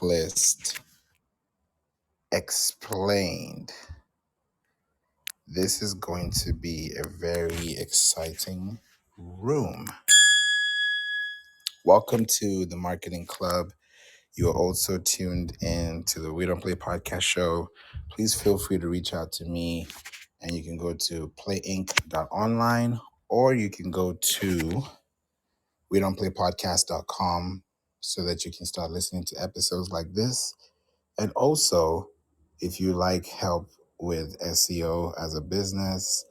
List explained. This is going to be a very exciting room. Welcome to the Marketing Club. You are also tuned in to the We Don't Play podcast show. Please feel free to reach out to me, and you can go to playinc.online, or you can go to we don't play podcast.com so that you can start listening to episodes like this. And also, if you like help with SEO as a business,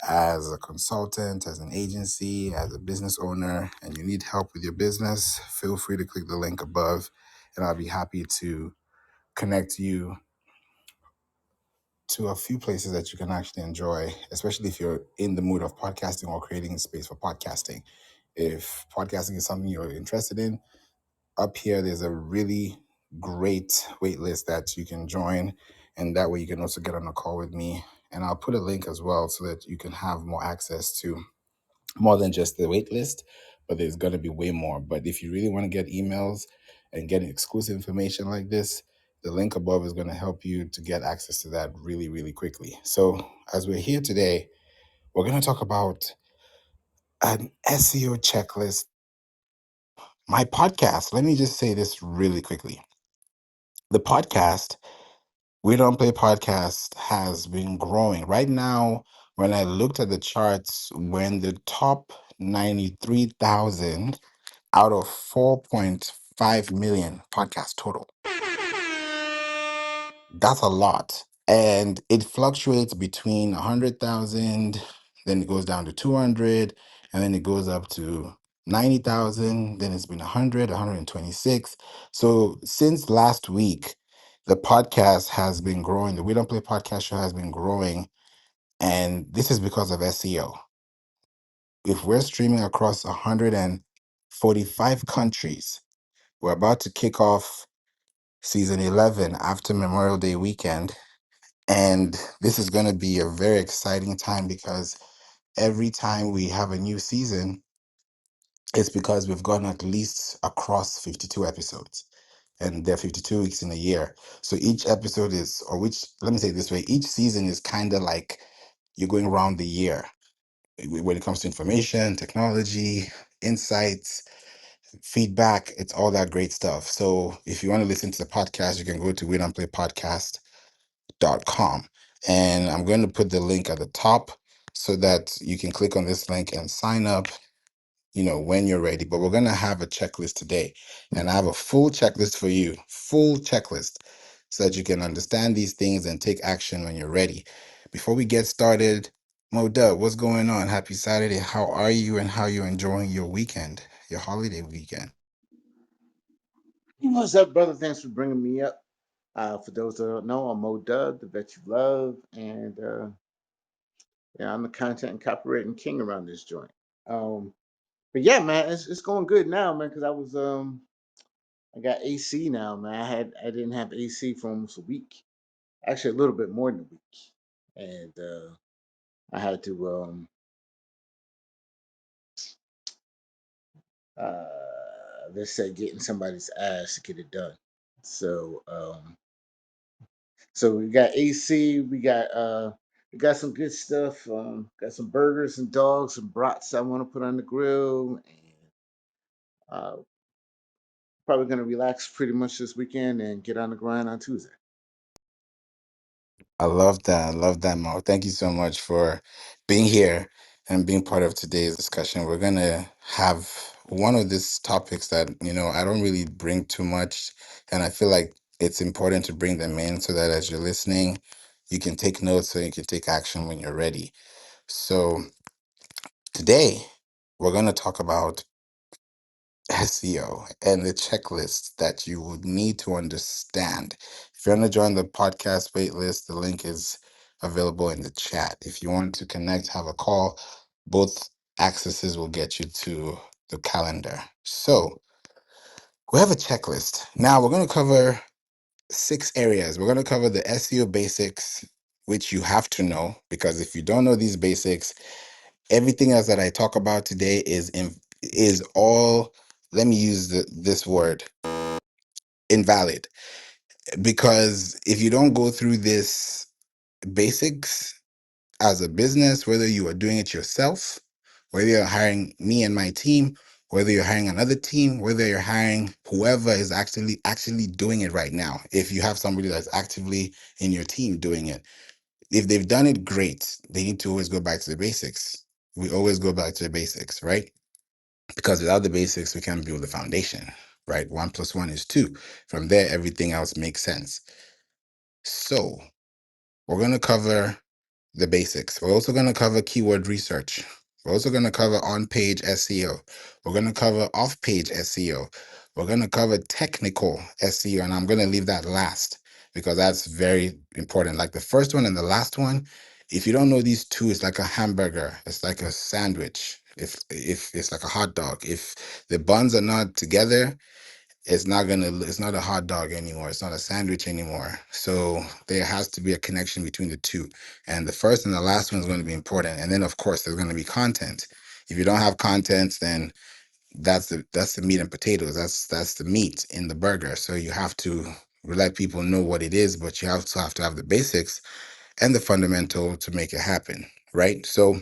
as a consultant, as an agency, as a business owner, and you need help with your business, feel free to click the link above, and I'll be happy to connect you to a few places that you can actually enjoy, especially if you're in the mood of podcasting or creating a space for podcasting. If podcasting is something you're interested in, up here there's a really great wait list that you can join, and that way you can also get on a call with me, and I'll put a link as well so that you can have more access to more than just the wait list, but there's going to be way more. But if you really want to get emails and get exclusive information like this, the link above is going to help you to get access to that really, really quickly. So as we're here today, we're going to talk about an SEO checklist. My podcast, let me just say this really quickly. The podcast, We Don't Play Podcast, has been growing. Right now, when I looked at the charts, we're in the top 93,000 out of 4.5 million podcasts total. That's a lot. And it fluctuates between 100,000, then it goes down to 200, and then it goes up to 90,000, then it's been 100, 126. So since last week, the podcast has been growing. The We Don't Play podcast show has been growing, and this is because of SEO. If we're streaming across 145 countries, we're about to kick off season 11 after Memorial Day weekend. And this is going to be a very exciting time because every time we have a new season, it's because we've gone at least across 52 episodes. And there are 52 weeks in a year. So each episode is, or which, let me say it this way, each season is kind of like you're going around the year when it comes to information, technology, insights, feedback. It's all that great stuff. So if you want to listen to the podcast, you can go to wedonplaypodcast.com. And I'm going to put the link at the top so that you can click on this link and sign up, when you're ready. But we're going to have a checklist today. And I have a full checklist for you, full checklist, so that you can understand these things and take action when you're ready. Before we get started, Mo Dub, what's going on? Happy Saturday. How are you and how are you enjoying your weekend, your holiday weekend? What's up, brother? Thanks for bringing me up. For those that don't know, I'm Mo Dub, the vet you love, and yeah, I'm the content and copywriting king around this joint. Um, but yeah, man, it's going good now, man. Because I got AC now, man. I didn't have AC for almost a week, actually a little bit more than a week, and I had to let's say get in somebody's ass to get it done. So So we got AC, we got some good stuff. Got some burgers and dogs and brats I want to put on the grill, and uh, probably gonna relax pretty much this weekend and get on the grind on Tuesday. I love that. I love that, Mo. Thank you so much for being here and being part of today's discussion. We're going to have one of these topics that, I don't really bring too much. And I feel like it's important to bring them in so that as you're listening, you can take notes so you can take action when you're ready. So today, we're going to talk about SEO and the checklist that you would need to understand. If you want to join the podcast waitlist, the link is available in the chat. If you want to connect, have a call, both accesses will get you to the calendar. So we have a checklist. Now we're going to cover 6 areas. We're going to cover the SEO basics, which you have to know, because if you don't know these basics, everything else that I talk about today is all, let me use this word, invalid. Because if you don't go through this basics as a business, whether you are doing it yourself, whether you're hiring me and my team, whether you're hiring another team, whether you're hiring whoever is actually doing it right now, if you have somebody that's actively in your team doing it, if they've done it, great. They need to always go back to the basics. We always go back to the basics, right? Because without the basics, we can't build the foundation, right? 1 plus 1 is 2. From there, everything else makes sense. So we're going to cover the basics. We're also going to cover keyword research. We're also going to cover on-page SEO. We're going to cover off-page SEO. We're going to cover technical SEO, and I'm going to leave that last because that's very important. Like the first one and the last one, if you don't know these two, it's like a hamburger. It's like a sandwich. If it's like a hot dog. If the buns are not together, it's not a hot dog anymore, it's not a sandwich anymore. So there has to be a connection between the two, and the first and the last one is going to be important. And then of course there's going to be content. If you don't have content, then that's the meat and potatoes. That's the meat in the burger. So you have to let people know what it is, but you also have to have the basics and the fundamental to make it happen, right? So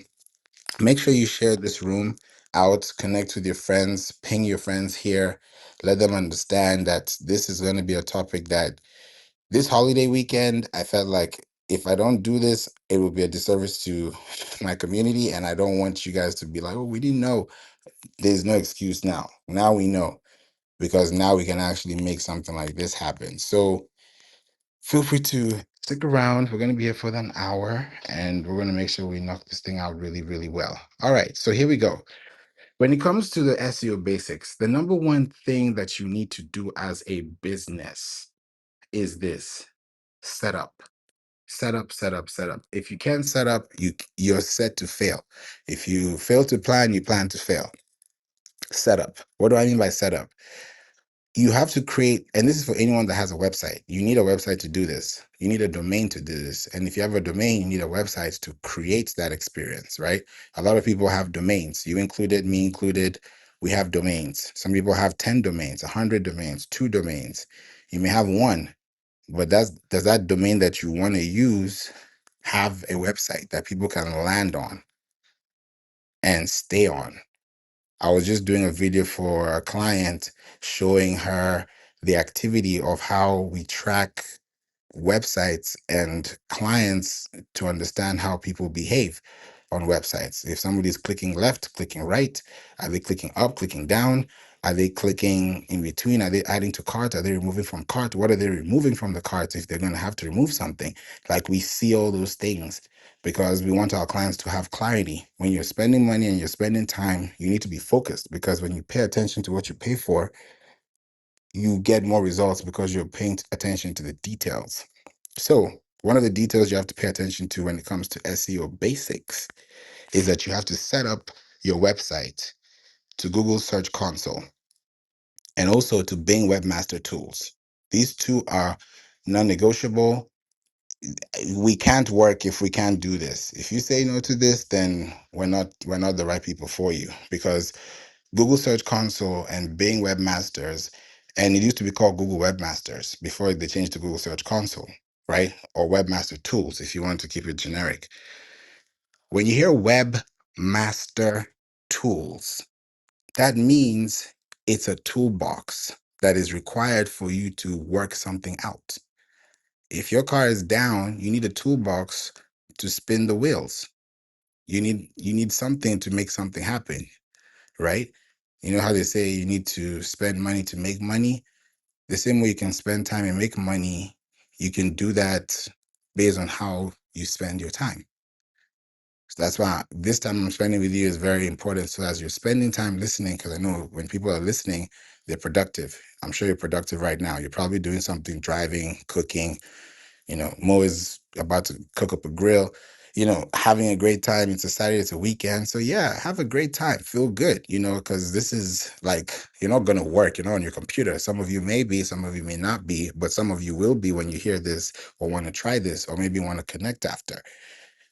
make sure you share this room out, connect with your friends, ping your friends here, let them understand that this is going to be a topic that this holiday weekend, I felt like if I don't do this, it will be a disservice to my community. And I don't want you guys to be like, oh, we didn't know. There's no excuse now. Now we know because now we can actually make something like this happen. So feel free to stick around. We're going to be here for an hour and we're going to make sure we knock this thing out really, really well. All right. So here we go. When it comes to the SEO basics, the number one thing that you need to do as a business is this: set up. Set up, set up, set up. If you can't set up, you're set to fail. If you fail to plan, you plan to fail. Set up. What do I mean by set up? You have to create, and this is for anyone that has a website. You need a website to do this. You need a domain to do this. And if you have a domain, you need a website to create that experience, right? A lot of people have domains. You included, me included. We have domains. Some people have 10 domains, 100 domains, 2 domains. You may have one, but does that domain that you want to use have a website that people can land on and stay on? I was just doing a video for a client showing her the activity of how we track websites and clients to understand how people behave on websites. If somebody's clicking left, clicking right, are they clicking up, clicking down? Are they clicking in between? Are they adding to cart? Are they removing from cart? What are they removing from the cart if they're going to have to remove something? Like we see all those things because we want our clients to have clarity. When you're spending money and you're spending time, you need to be focused because when you pay attention to what you pay for, you get more results because you're paying attention to the details. So, one of the details you have to pay attention to when it comes to SEO basics is that you have to set up your website to Google Search Console and also to Bing Webmaster Tools. These two are non negotiable. We can't work if we can't do this. If you say no to this, then we're not the right people for you because Google Search Console and Bing Webmasters, and it used to be called Google Webmasters before they changed to Google Search Console, right? Or Webmaster Tools if you want to keep it generic. When you hear Webmaster Tools, that means it's a toolbox that is required for you to work something out. If your car is down, you need a toolbox to spin the wheels. You need something to make something happen, right? You know how they say you need to spend money to make money? The same way you can spend time and make money, you can do that based on how you spend your time. So that's why this time I'm spending with you is very important. So as you're spending time listening, because I know when people are listening, they're productive. I'm sure you're productive right now. You're probably doing something, driving, cooking, Mo is about to cook up a grill, having a great time. It's a Saturday, it's a weekend. So yeah, have a great time. Feel good, because this is like, you're not going to work, on your computer. Some of you may be, some of you may not be, but some of you will be when you hear this or want to try this or maybe want to connect after.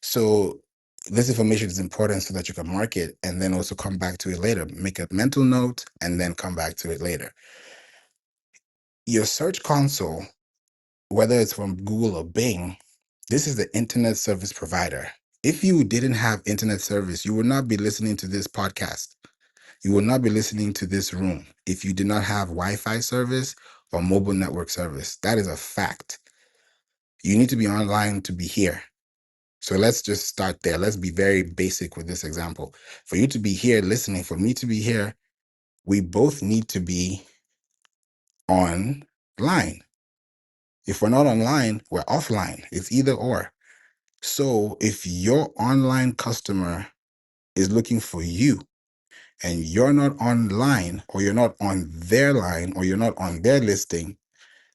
So this information is important so that you can mark it and then also come back to it later. Make a mental note and then come back to it later. Your search console, whether it's from Google or Bing, this is the internet service provider. If you didn't have internet service, you would not be listening to this podcast. You will not be listening to this room if you do not have Wi-Fi service or mobile network service. That is a fact. You need to be online to be here. So let's just start there. Let's be very basic with this example. For you to be here listening, for me to be here, we both need to be online. If we're not online, we're offline. It's either or. So if your online customer is looking for you and you're not online, or you're not on their line, or you're not on their listing,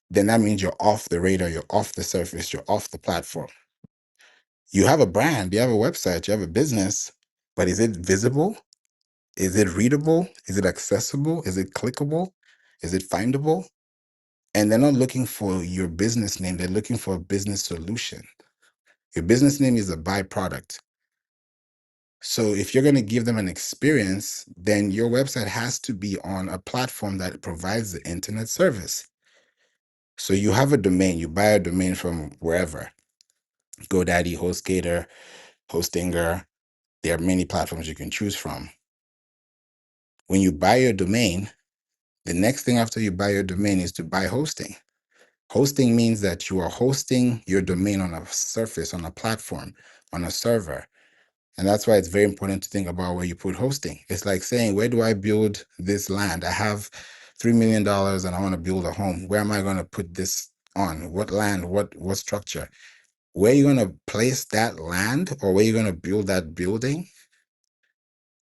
then that means you're off the radar, you're off the surface, you're off the platform. You have a brand, you have a website, you have a business, but is it visible? Is it readable? Is it accessible? Is it clickable? Is it findable? And they're not looking for your business name, they're looking for a business solution. Your business name is a byproduct. So if you're going to give them an experience, then your website has to be on a platform that provides the internet service. So you have a domain, you buy a domain from wherever, GoDaddy, HostGator, Hostinger. There are many platforms you can choose from. When you buy your domain, the next thing after you buy your domain is to buy hosting. Hosting means that you are hosting your domain on a surface, on a platform, on a server. And that's why it's very important to think about where you put hosting. It's like saying, where do I build this land? I have $3 million and I want to build a home. Where am I going to put this on? What land? What structure? Where you're going to place that land, or where you're going to build that building,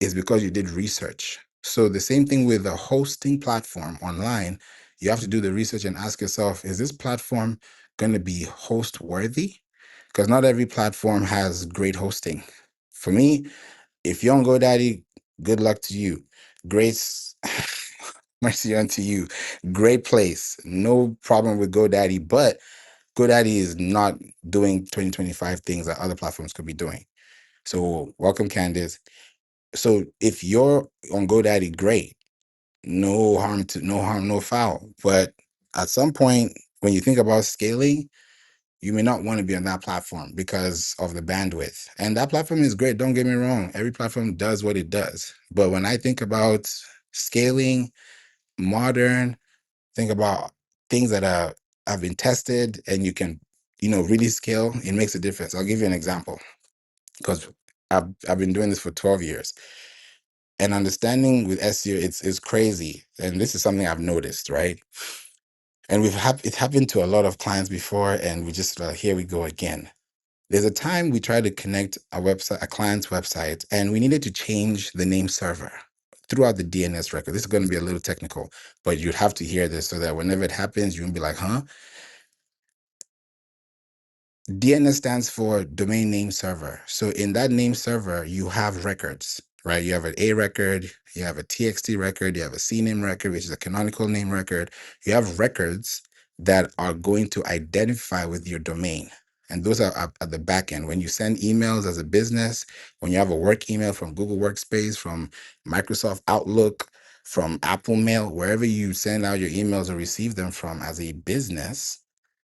is because you did research. So the same thing with the hosting platform online, you have to do the research and ask yourself, is this platform going to be host worthy? Because not every platform has great hosting. For me, if you're on GoDaddy, good luck to you. Grace, mercy unto you. Great place. No problem with GoDaddy, but GoDaddy is not doing 2025 things that other platforms could be doing. So welcome, Candice. So if you're on GoDaddy, great. No harm, no foul. But at some point, when you think about scaling, you may not want to be on that platform because of the bandwidth. And that platform is great. Don't get me wrong. Every platform does what it does. But when I think about scaling, modern, think about things that have been tested and you can, really scale, it makes a difference. I'll give you an example because I've been doing this for 12 years. And understanding with SEO, it's crazy. And this is something I've noticed, right? And it happened to a lot of clients before, and we just like, here we go again. There's a time we tried to connect a client's website, and we needed to change the name server throughout the DNS record. This is going to be a little technical, but you'd have to hear this so that whenever it happens, you won't be like, huh? DNS stands for domain name server. So in that name server, you have records, right? You have an A record, you have a TXT record, you have a CNAME record, which is a canonical name record. You have records that are going to identify with your domain. And those are at the back end. When you send emails as a business, when you have a work email from Google Workspace, from Microsoft Outlook, from Apple Mail, wherever you send out your emails or receive them from as a business,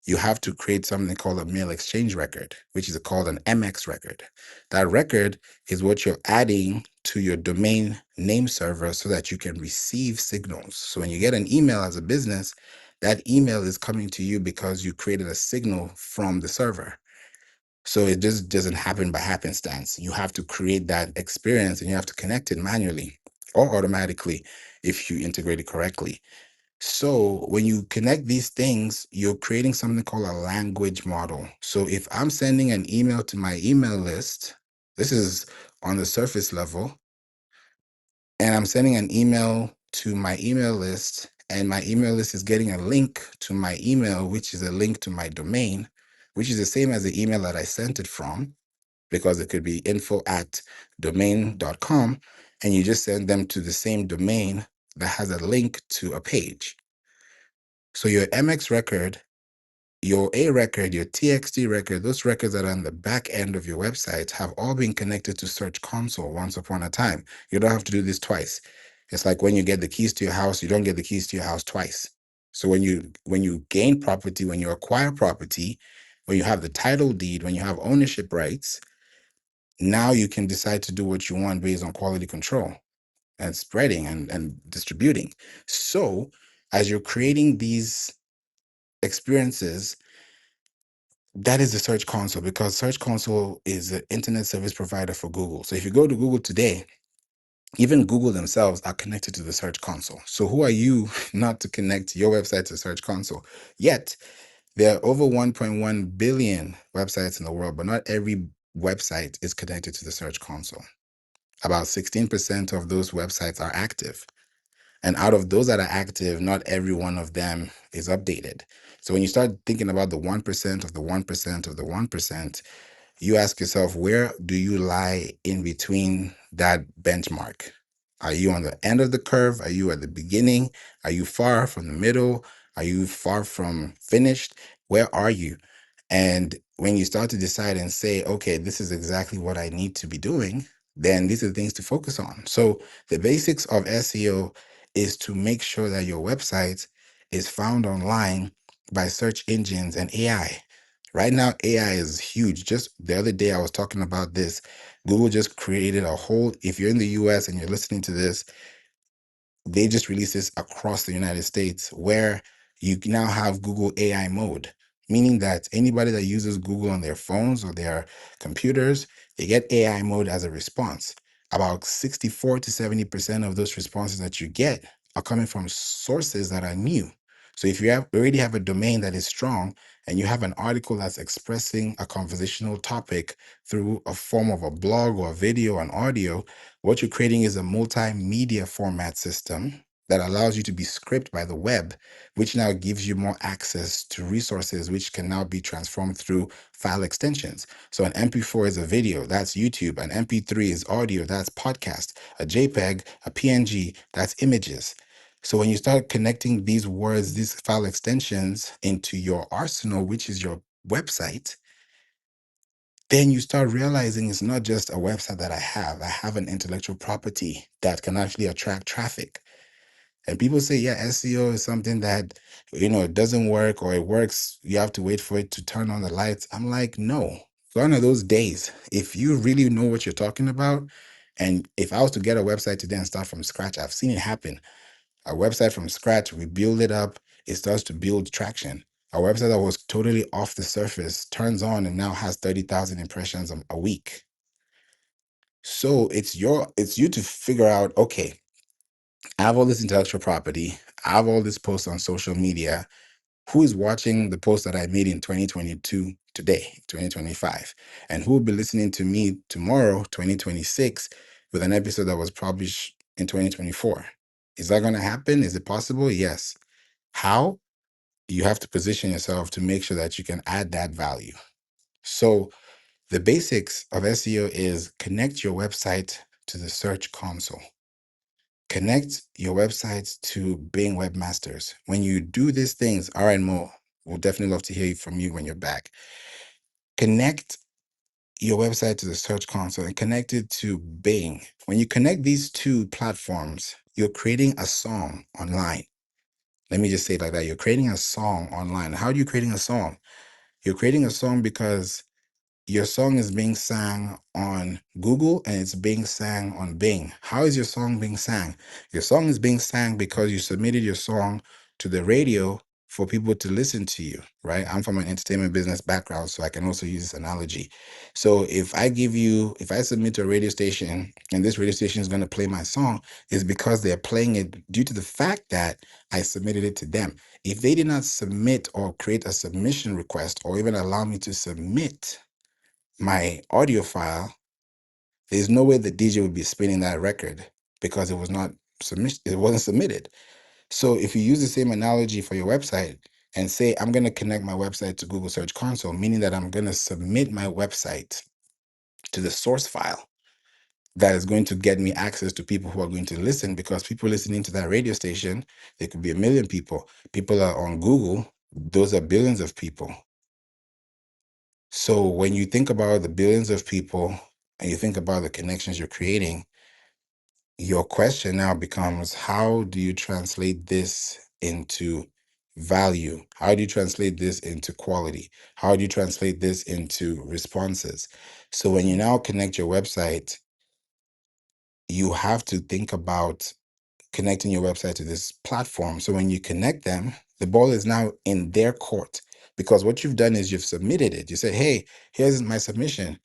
you have to create something called a mail exchange record, which is called an MX record. That record is what you're adding to your domain name server so that you can receive signals. So when you get an email as a business, that email is coming to you because you created a signal from the server. So it just doesn't happen by happenstance. You have to create that experience and you have to connect it manually or automatically if you integrate it correctly. So when you connect these things, you're creating something called a language model. So if I'm sending an email to my email list, this is on the surface level, and I'm sending an email to my email list, and my email list is getting a link to my email, which is a link to my domain, which is the same as the email that I sent it from, because it could be info@domain.com, and you just send them to the same domain that has a link to a page. So your MX record, your A record, your TXT record, those records that are on the back end of your website have all been connected to Search Console once upon a time. You don't have to do this twice. It's like when you get the keys to your house, you don't get the keys to your house twice. So when you gain property, when you acquire property, when you have the title deed, when you have ownership rights, now you can decide to do what you want based on quality control and spreading and distributing. So as you're creating these experiences, that is the Search Console, because Search Console is an internet service provider for Google. So if you go to Google today, even Google themselves are connected to the Search Console. So who are you not to connect your website to Search Console? Yet there are over 1.1 billion websites in the world, but not every website is connected to the Search Console. About 16% of those websites are active. And out of those that are active, not every one of them is updated. So when you start thinking about the 1% of the 1% of the 1%, you ask yourself, where do you lie in between that benchmark? Are you on the end of the curve? Are you at the beginning? Are you far from the middle? Are you far from finished? Where are you? And when you start to decide and say, okay, this is exactly what I need to be doing, then these are the things to focus on. So the basics of SEO is to make sure that your website is found online by search engines and AI. Right now, AI is huge. Just the other day, I was talking about this. Google just created a whole, if you're in the US and you're listening to this, they just released this across the United States where you now have Google AI mode, meaning that anybody that uses Google on their phones or their computers, they get AI mode as a response. About 64 to 70% of those responses that you get are coming from sources that are new. So if you already have a domain that is strong and you have an article that's expressing a conversational topic through a form of a blog or a video and audio, what you're creating is a multimedia format system that allows you to be scraped by the web, which now gives you more access to resources, which can now be transformed through file extensions. So an MP4 is a video, that's YouTube. An MP3 is audio, that's podcast. A JPEG, a PNG, that's images. So when you start connecting these words, these file extensions into your arsenal, which is your website, then you start realizing it's not just a website that I have. I have an intellectual property that can actually attract traffic. And people say, yeah, SEO is something that, it doesn't work, or it works. You have to wait for it to turn on the lights. I'm like, no. Gone are those days. If you really know what you're talking about, and if I was to get a website today and start from scratch, I've seen it happen. A website from scratch, we build it up, it starts to build traction. A website that was totally off the surface turns on and now has 30,000 impressions a week. So it's you to figure out, okay, I have all this intellectual property, I have all this posts on social media. Who is watching the post that I made in 2022 today, 2025? And who will be listening to me tomorrow, 2026, with an episode that was published in 2024? Is that going to happen? Is it possible? Yes. How? You have to position yourself to make sure that you can add that value. So the basics of SEO is connect your website to the Search Console. Connect your website to Bing Webmasters. When you do these things, all right, Mo, we'll definitely love to hear from you when you're back. Connect your website to the Search Console and connect it to Bing. When you connect these two platforms, you're creating a song online. Let me just say it like that. You're creating a song online. How are you creating a song? You're creating a song because your song is being sang on Google and it's being sang on Bing. How is your song being sang? Your song is being sang because you submitted your song to the radio for people to listen to you, right? I'm from an entertainment business background, so I can also use this analogy. So if I submit to a radio station and this radio station is going to play my song, it's because they're playing it due to the fact that I submitted it to them. If they did not submit or create a submission request or even allow me to submit my audio file, there's no way the DJ would be spinning that record because it wasn't submitted. So if you use the same analogy for your website and say, I'm going to connect my website to Google Search Console, meaning that I'm going to submit my website to the source file that is going to get me access to people who are going to listen, because people listening to that radio station, there could be 1 million people. People are on Google, those are billions of people. So when you think about the billions of people and you think about the connections you're creating, your question now becomes, how do you translate this into value? How do you translate this into quality? How do you translate this into responses? So when you now connect your website, you have to think about connecting your website to this platform. So when you connect them, the ball is now in their court, because what you've done is you've submitted it. You said, hey, here's my submission.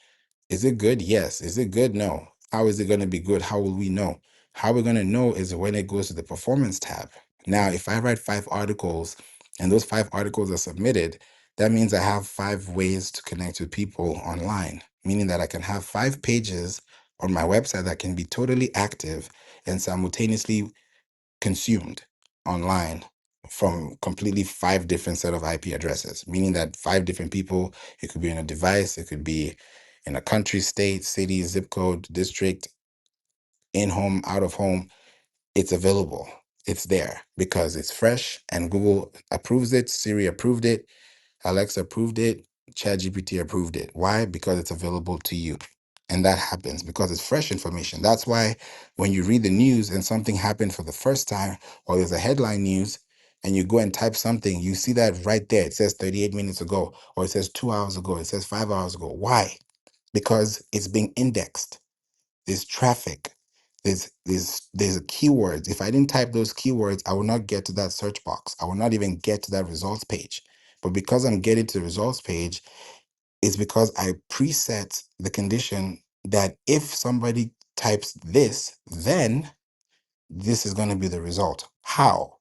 Is it good? Yes. Is it good? No. How is it going to be good? How will we know? How we're going to know is when it goes to the performance tab. Now, if I write 5 articles and those 5 articles are submitted, that means I have 5 ways to connect with people online, meaning that I can have 5 pages on my website that can be totally active and simultaneously consumed online from completely 5 different set of IP addresses, meaning that 5 different people, it could be in a device, it could be in a country, state, city, zip code, district, in home, out of home, it's available. It's there because it's fresh and Google approves it, Siri approved it, Alexa approved it, ChatGPT approved it. Why? Because it's available to you. And that happens because it's fresh information. That's why when you read the news and something happened for the first time, or there's a headline news, and you go and type something, you see that right there. It says 38 minutes ago, or it says 2 hours ago, it says 5 hours ago. Why? Because it's being indexed. There's traffic. There's keywords. If I didn't type those keywords, I will not get to that search box. I will not even get to that results page. But because I'm getting to the results page, it's because I preset the condition that if somebody types this, then this is going to be the result. How?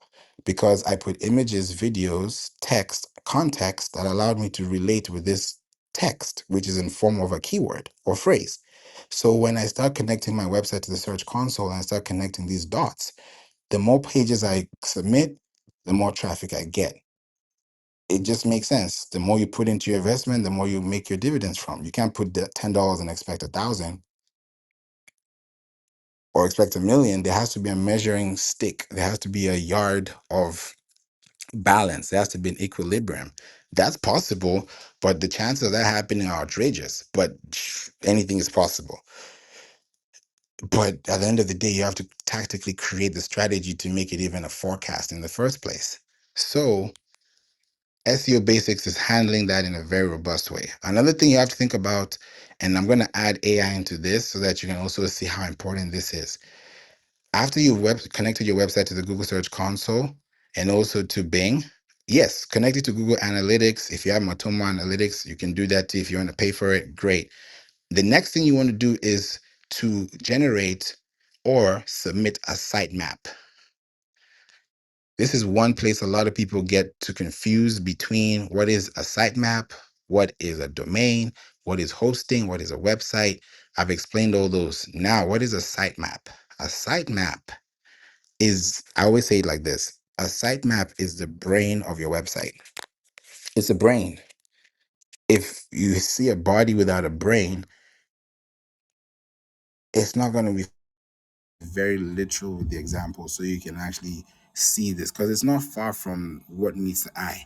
Because I put images, videos, text, context that allowed me to relate with this text, which is in form of a keyword or phrase. So when I start connecting my website to the search console and I start connecting these dots, the more pages I submit, the more traffic I get. It just makes sense. The more you put into your investment, the more you make your dividends from. You can't put the $10 and expect 1,000 or expect 1,000,000. There has to be a measuring stick. There has to be a yard of balance. There has to be an equilibrium. That's possible, but the chances of that happening are outrageous. But anything is possible. But at the end of the day, you have to tactically create the strategy to make it even a forecast in the first place. So SEO basics is handling that in a very robust way. Another thing you have to think about, and I'm going to add AI into this so that you can also see how important this is. After you've connected your website to the Google Search Console and also to Bing, yes, connect it to Google Analytics. If you have Matomo Analytics, you can do that too. If you want to pay for it, great. The next thing you want to do is to generate or submit a sitemap. This is one place a lot of people get to confuse between what is a sitemap, what is a domain, what is hosting, what is a website. I've explained all those. Now, what is a sitemap? A sitemap is, I always say it like this. A sitemap is the brain of your website. It's a brain. If you see a body without a brain, it's not going to be very literal with the example so you can actually see this because it's not far from what meets the eye.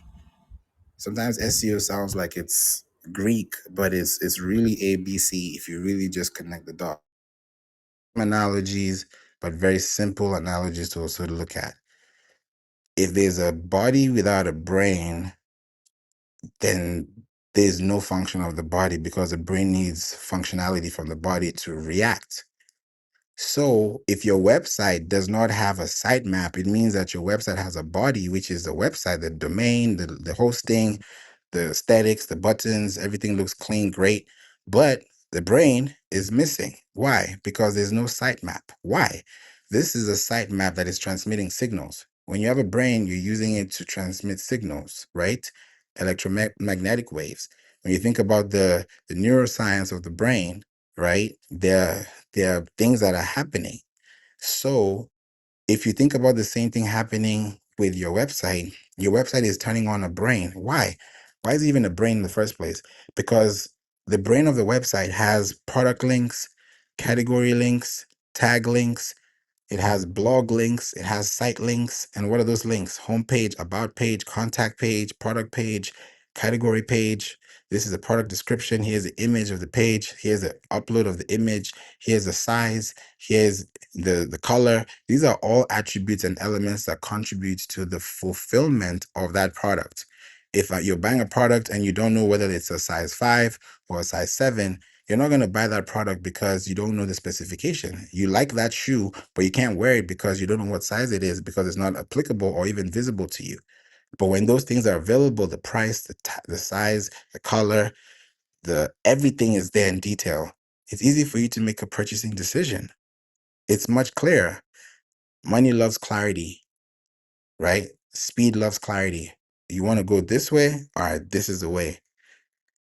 Sometimes SEO sounds like it's Greek, but it's really ABC if you really just connect the dots. Analogies, but very simple analogies to also look at. If there's a body without a brain, then there's no function of the body because the brain needs functionality from the body to react. So if your website does not have a sitemap, it means that your website has a body, which is the website, the domain, the hosting, the aesthetics, the buttons, everything looks clean, great. But the brain is missing. Why? Because there's no sitemap. Why? This is a sitemap that is transmitting signals. When you have a brain, you're using it to transmit signals, right? Electromagnetic waves. When you think about the neuroscience of the brain, right? There are things that are happening. So if you think about the same thing happening with your website is turning on a brain. Why? Why is it even a brain in the first place? Because the brain of the website has product links, category links, tag links, it has blog links, it has site links. And what are those links? Homepage, about page, contact page, product page, category page. This is a product description. Here's the image of the page. Here's the upload of the image. Here's the size. Here's the color. These are all attributes and elements that contribute to the fulfillment of that product. If you're buying a product and you don't know whether it's a size 5 or a size 7, you're not going to buy that product because you don't know the specification. You like that shoe, but you can't wear it because you don't know what size it is because it's not applicable or even visible to you. But when those things are available, the price, the size, the color, the everything is there in detail. It's easy for you to make a purchasing decision. It's much clearer. Money loves clarity, right? Speed loves clarity. You want to go this way? All right, this is the way.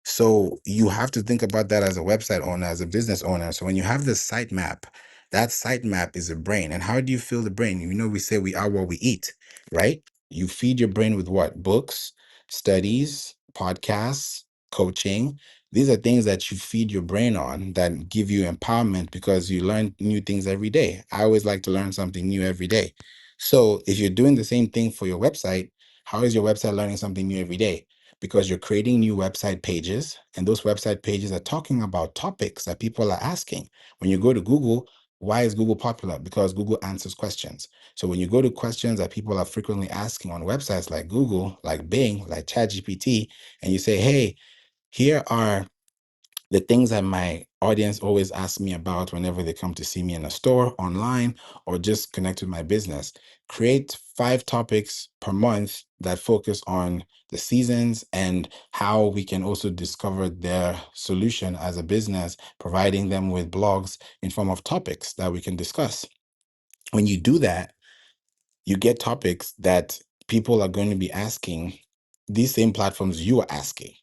So you have to think about that as a website owner, as a business owner. So when you have this sitemap, that sitemap is a brain. And how do you fill the brain? You know, we say we are what we eat, right? You feed your brain with what? Books, studies, podcasts, coaching. These are things that you feed your brain on that give you empowerment because you learn new things every day. I always like to learn something new every day. So if you're doing the same thing for your website, how is your website learning something new every day? Because you're creating new website pages, and those website pages are talking about topics that people are asking. When you go to Google, why is Google popular? Because Google answers questions. So when you go to questions that people are frequently asking on websites like Google, like Bing, like ChatGPT, and you say, hey, here are the things that my audience always ask me about whenever they come to see me in a store, online, or just connect with my business. Create 5 topics per month that focus on the seasons and how we can also discover their solution as a business, providing them with blogs in form of topics that we can discuss. When you do that, you get topics that people are going to be asking these same platforms you are asking.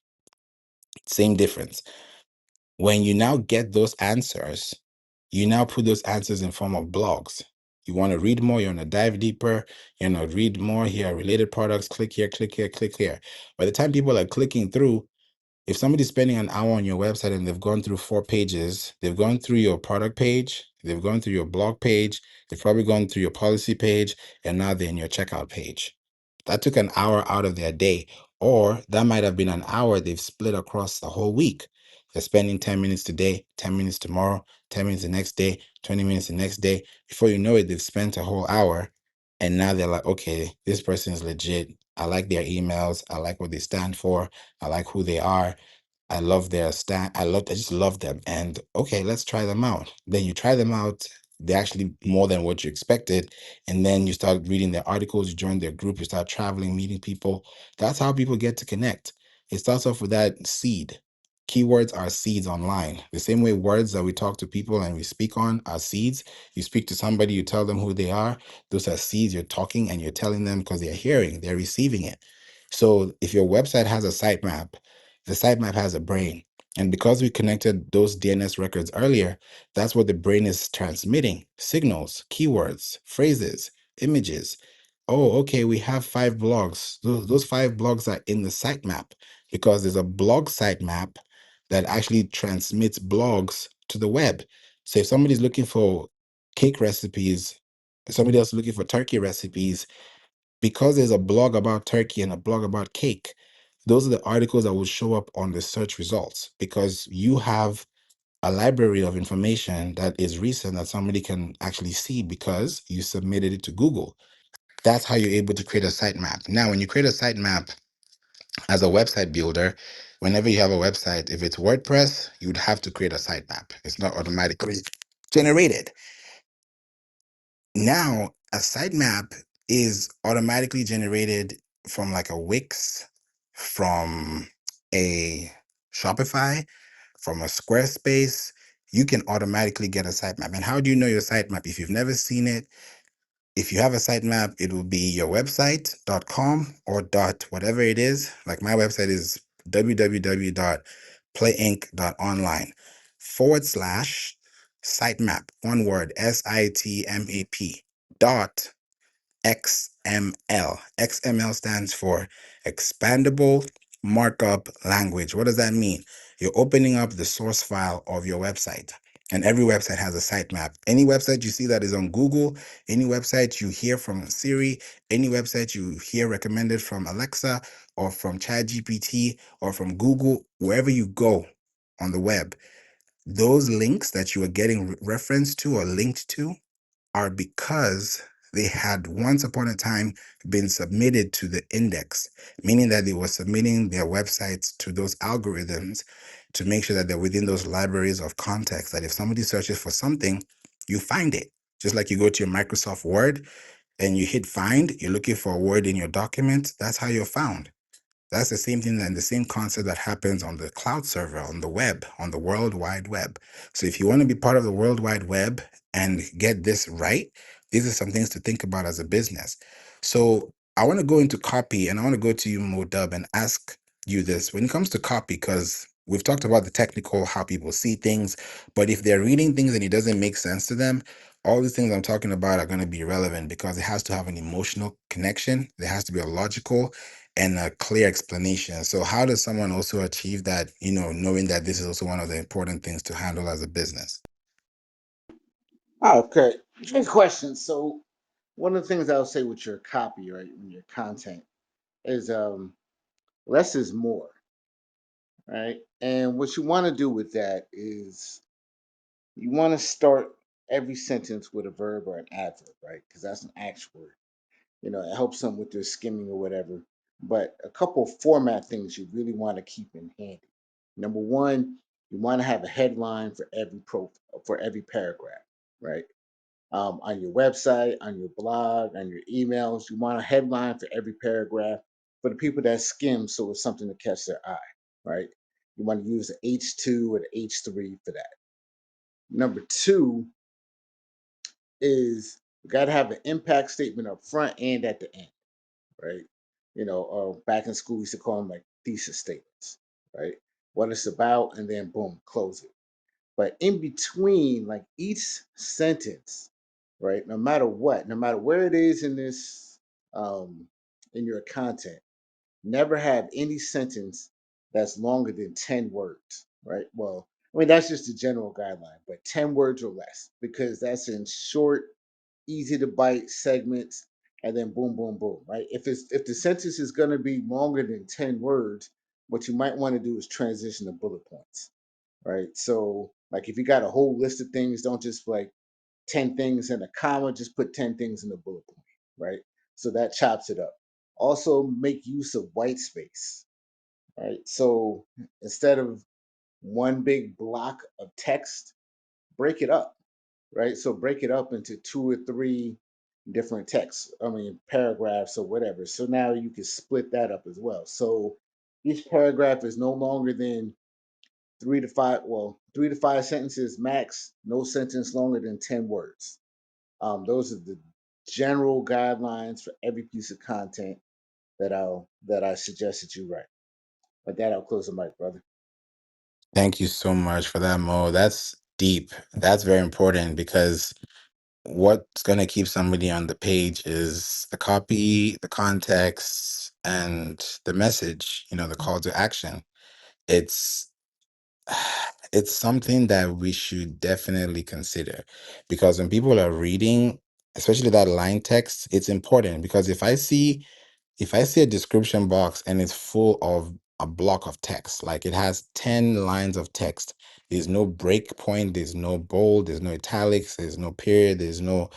Same difference. When you now get those answers, you now put those answers in form of blogs. You want to read more, you want to dive deeper, you want to read more, here are related products, click here, click here, click here. By the time people are clicking through, if somebody's spending an hour on your website and they've gone through 4 pages, they've gone through your product page, they've gone through your blog page, they've probably gone through your policy page, and now they're in your checkout page. That took an hour out of their day, or that might have been an hour they've split across the whole week. They're spending 10 minutes today, 10 minutes tomorrow, 10 minutes the next day, 20 minutes the next day. Before you know it, they've spent a whole hour. And now they're like, okay, this person is legit. I like their emails. I like what they stand for. I like who they are. I love their stand. I just love them. And okay, let's try them out. Then you try them out. They're actually more than what you expected. And then you start reading their articles, you join their group, you start traveling, meeting people. That's how people get to connect. It starts off with that seed. Keywords are seeds online. The same way words that we talk to people and we speak on are seeds. You speak to somebody, you tell them who they are. Those are seeds. You're talking and you're telling them because they're hearing, they're receiving it. So if your website has a sitemap, the sitemap has a brain. And because we connected those DNS records earlier, that's what the brain is transmitting: signals, keywords, phrases, images. Oh, okay, we have 5 blogs. Those 5 blogs are in the sitemap because there's a blog sitemap that actually transmits blogs to the web. So if somebody's looking for cake recipes, somebody else looking for turkey recipes, because there's a blog about turkey and a blog about cake, those are the articles that will show up on the search results because you have a library of information that is recent that somebody can actually see because you submitted it to Google. That's how you're able to create a sitemap. Now, when you create a sitemap as a website builder, whenever you have a website, if it's WordPress, you'd have to create a sitemap. It's not automatically generated. Now, a sitemap is automatically generated from like a Wix, from a Shopify, from a Squarespace. You can automatically get a sitemap. And how do you know your sitemap? If you've never seen it, if you have a sitemap, it will be your website.com or dot whatever it is. Like my website is www.playinc.online/sitemap, one word, SITMAP dot XML. XML stands for Expandable Markup Language. What does that mean? You're opening up the source file of your website. And every website has a sitemap. Any website you see that is on Google, any website you hear from Siri, any website you hear recommended from Alexa or from ChatGPT or from Google, wherever you go on the web, those links that you are getting referenced to or linked to are because they had once upon a time been submitted to the index, meaning that they were submitting their websites to those algorithms to make sure that they're within those libraries of context, that if somebody searches for something, you find it. Just like you go to your Microsoft Word and you hit find, you're looking for a word in your document, that's how you're found. That's the same thing and the same concept that happens on the cloud server, on the web, on the World Wide Web. So if you want to be part of the World Wide Web and get this right, these are some things to think about as a business. So I want to go into copy and I want to go to you, Modub, and ask you this. When it comes to copy, because we've talked about the technical, how people see things, but if they're reading things and it doesn't make sense to them, all these things I'm talking about are going to be relevant because it has to have an emotional connection. There has to be a logical and a clear explanation. So how does someone also achieve that, knowing that this is also one of the important things to handle as a business? Oh, okay. Good question. So one of the things I'll say with your copy, right, and your content is less is more, right? And what you want to do with that is you want to start every sentence with a verb or an adverb, right? Because that's an action word. It helps them with their skimming or whatever. But a couple format things you really want to keep in handy. Number one, you want to have a headline for every paragraph, right? On your website, on your blog, on your emails, you want a headline for every paragraph for the people that skim, so it's something to catch their eye, right? You want to use the H2 or the H3 for that. Number two is you got to have an impact statement up front and at the end, right? Back in school, we used to call them like thesis statements, right? What it's about, and then boom, close it. But in between, like each sentence, right? No matter what, no matter where it is in um, in your content, never have any sentence that's longer than 10 words, right? Well, I mean, that's just a general guideline, but 10 words or less, because that's in short, easy to bite segments, and then boom, boom, boom, right? If the sentence is going to be longer than 10 words, what you might want to do is transition to bullet points, right? So, like, if you got a whole list of things, don't just like 10 things in a comma, just put 10 things in a bullet point, right? So that chops it up. Also, make use of white space, right? So instead of one big block of text, break it up, right? So break it up into two or three different texts, I mean, paragraphs or whatever. So now you can split that up as well. So each paragraph is no longer than 3 to 5 sentences max, no sentence longer than 10 words. Those are the general guidelines for every piece of content that I suggested you write. But that I'll close the mic, brother. Thank you so much for that, Mo. That's deep. That's very important because what's going to keep somebody on the page is the copy, the context, and the message, the call to action. It's it's something that we should definitely consider because when people are reading, especially that line text, it's important because if I see a description box and it's full of a block of text, like it has 10 lines of text, there's no break point, there's no bold, there's no italics, there's no period, there's no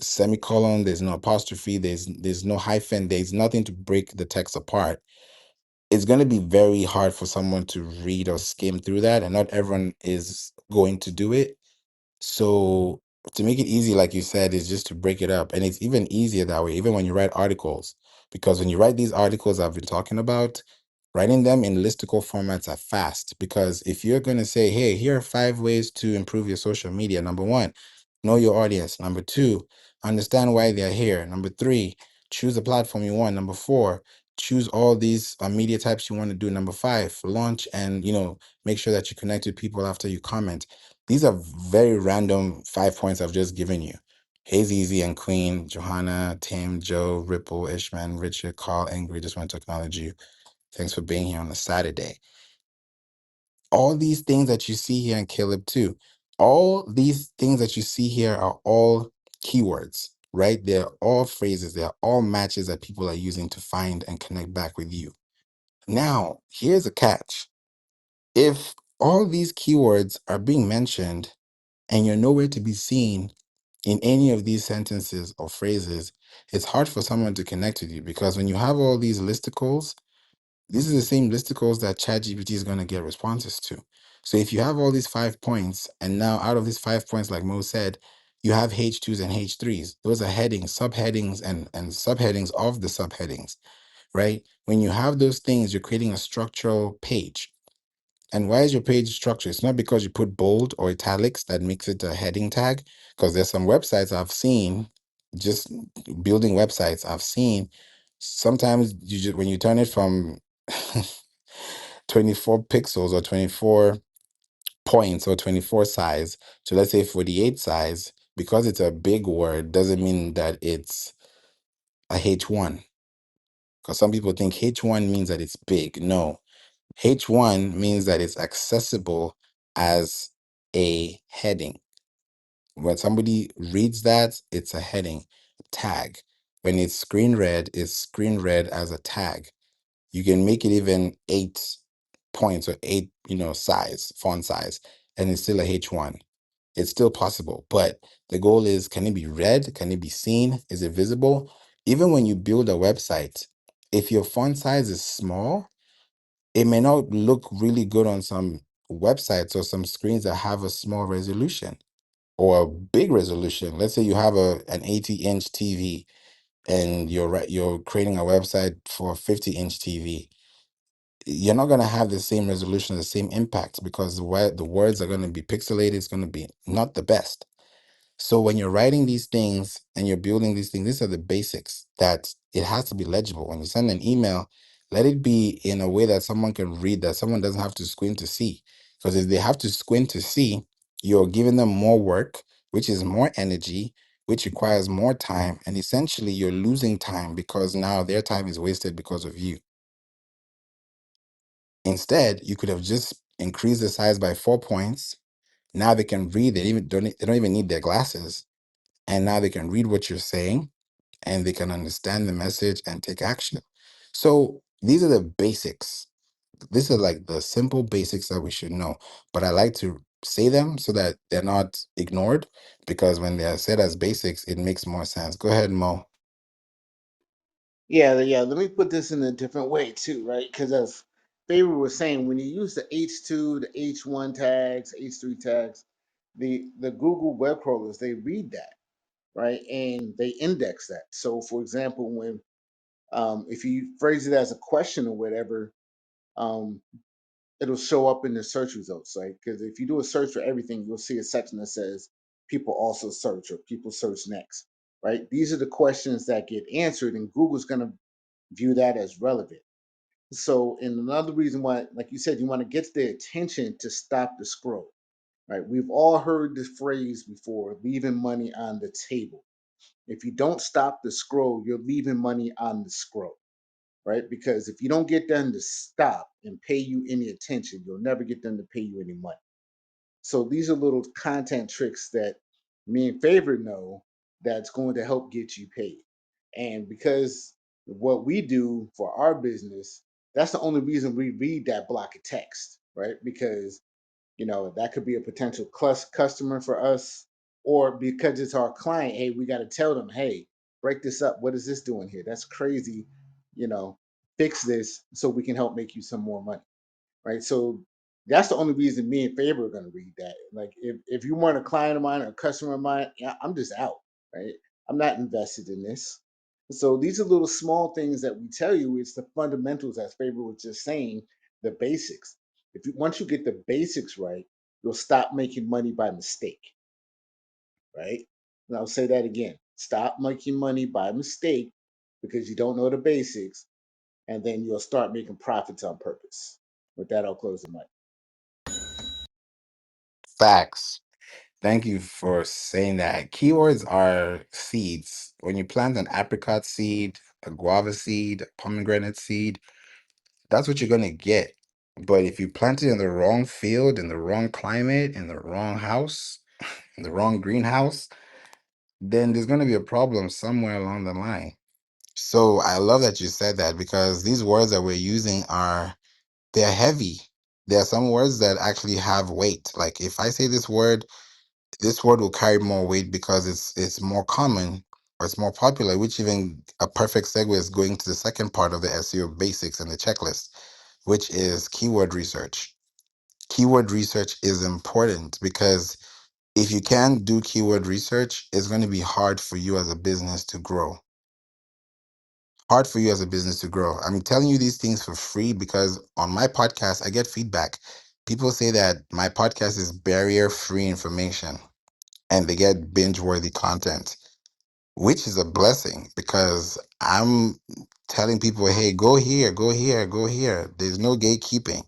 semicolon, there's no apostrophe, there's no hyphen, there's nothing to break the text apart. It's going to be very hard for someone to read or skim through that, and not everyone is going to do it. So to make it easy, like you said, is just to break it up. And it's even easier that way, even when you write articles. Because when you write these articles I've been talking about, writing them in listicle formats are fast. Because if you're going to say, hey, here are 5 ways to improve your social media. Number one, know your audience. Number two, understand why they're here. Number three, choose the platform you want. Number four, choose all these media types you want to do. Number five, launch and, make sure that you connect with people after you comment. These are very random 5 points I've just given you. Hey, Zizi and Queen, Johanna, Tim, Joe, Ripple, Ishman, Richard, Carl, Angry, just want to acknowledge you. Thanks for being here on a Saturday. All these things that you see here in Caleb too. All these things that you see here are all keywords, right? They're all phrases, they're all matches that people are using to find and connect back with you. Now, here's a catch. If all these keywords are being mentioned and you're nowhere to be seen in any of these sentences or phrases, it's hard for someone to connect with you, because when you have all these listicles, these are the same listicles that ChatGPT is going to get responses to. So if you have all these 5 points, and now out of these 5 points, like Mo said, you have H2s and H3s. Those are headings, subheadings, and subheadings of the subheadings, right? When you have those things, you're creating a structural page. And why is your page structured? It's not because you put bold or italics that makes it a heading tag. Because there's some websites I've seen, just building websites, I've seen sometimes you just, when you turn it from 24 pixels or 24 points or 24 size to, let's say, 48 size, because it's a big word doesn't mean that it's a H1. Because some people think H1 means that it's big. No, H1 means that it's accessible as a heading. When somebody reads that, it's a heading tag. When it's screen read, it's screen read as a tag. You can make it even 8 points or eight, size, font size, and it's still a H1. It's still possible. But the goal is, can it be read? Can it be seen? Is it visible? Even when you build a website, if your font size is small, it may not look really good on some websites or some screens that have a small resolution or a big resolution. Let's say you have an 80-inch TV and you're creating a website for a 50-inch TV. You're not going to have the same resolution, the same impact, because the words are going to be pixelated. It's going to be not the best. So when you're writing these things and you're building these things, these are the basics that it has to be legible. When you send an email, let it be in a way that someone can read, that someone doesn't have to squint to see. Because if they have to squint to see, you're giving them more work, which is more energy, which requires more time. And essentially, you're losing time because now their time is wasted because of you. Instead, you could have just increased the size by 4 points. Now they can read. They don't even need their glasses, and now they can read what you're saying and they can understand the message and take action. So these are the basics. These are like the simple basics that we should know. But I like to say them so that they're not ignored, because when they are said as basics, it makes more sense. Go ahead, Mo. Yeah, yeah. Let me put this in a different way too, right? Because as Favor was saying, when you use the H2, the H1 tags, H3 tags, the Google web crawlers, they read that, right, and they index that. So, for example, when if you phrase it as a question or whatever, um, it'll show up in the search results, right? Because if you do a search for everything, you'll see a section that says people also search or people search next, right? These are the questions that get answered, and Google's going to view that as relevant. So, and another reason why, like you said, you want to get their attention to stop the scroll, right? We've all heard this phrase before, leaving money on the table. If you don't stop the scroll, you're leaving money on the scroll, right? Because if you don't get them to stop and pay you any attention, you'll never get them to pay you any money. So these are little content tricks that me and Favor know that's going to help get you paid. And because what we do for our business, that's the only reason we read that block of text, right? Because that could be a potential customer for us, or because it's our client, hey, we got to tell them, hey, break this up. What is this doing here? That's crazy. You know, fix this so we can help make you some more money, right? So that's the only reason me and Favor are going to read that. Like, if you weren't a client of mine or a customer of mine, yeah, I'm just out, right? I'm not invested in this. So these are little small things that we tell you. It's the fundamentals, as Favor was just saying, the basics. If you once you get the basics right, you'll stop making money by mistake, right? And I'll say that again. Stop making money by mistake because you don't know the basics, and then you'll start making profits on purpose. With that, I'll close the mic. Facts. Thank you for saying that. Keywords are seeds. When you plant an apricot seed, a guava seed, a pomegranate seed, that's what you're going to get. But if you plant it in the wrong field, in the wrong climate, in the wrong house, in the wrong greenhouse, then there's going to be a problem somewhere along the line. So I love that you said that, because these words that we're using they're heavy. There are some words that actually have weight. Like if I say this word will carry more weight because it's more common, or it's more popular, which even a perfect segue is going to the second part of the SEO basics and the checklist, which is keyword research. Keyword research is important because if you can't do keyword research, it's going to be hard for you as a business to grow. Hard for you as a business to grow. I'm telling you these things for free because on my podcast, I get feedback. People say that my podcast is barrier free information and they get binge worthy content, which is a blessing because I'm telling people, hey, go here, go here, go here. There's no gatekeeping.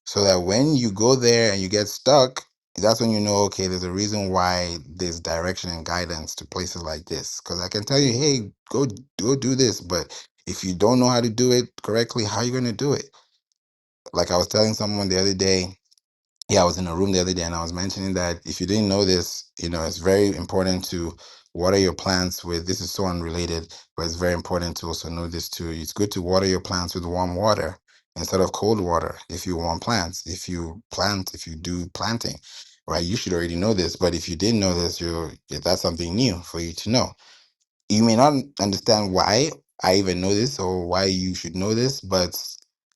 So that when you go there and you get stuck, that's when you know, okay, there's a reason why there's direction and guidance to places like this. Because I can tell you, hey, go do this, but if you don't know how to do it correctly, how are you going to do it? Like I was telling someone the other day, yeah, I was in a room the other day and I was mentioning that if you didn't know this, it's very important to water your plants with, this is so unrelated, but it's very important to also know this too. It's good to water your plants with warm water instead of cold water if you want plants. If you do planting, right? You should already know this, but if you didn't know this, that's something new for you to know. You may not understand why I even know this or why you should know this, but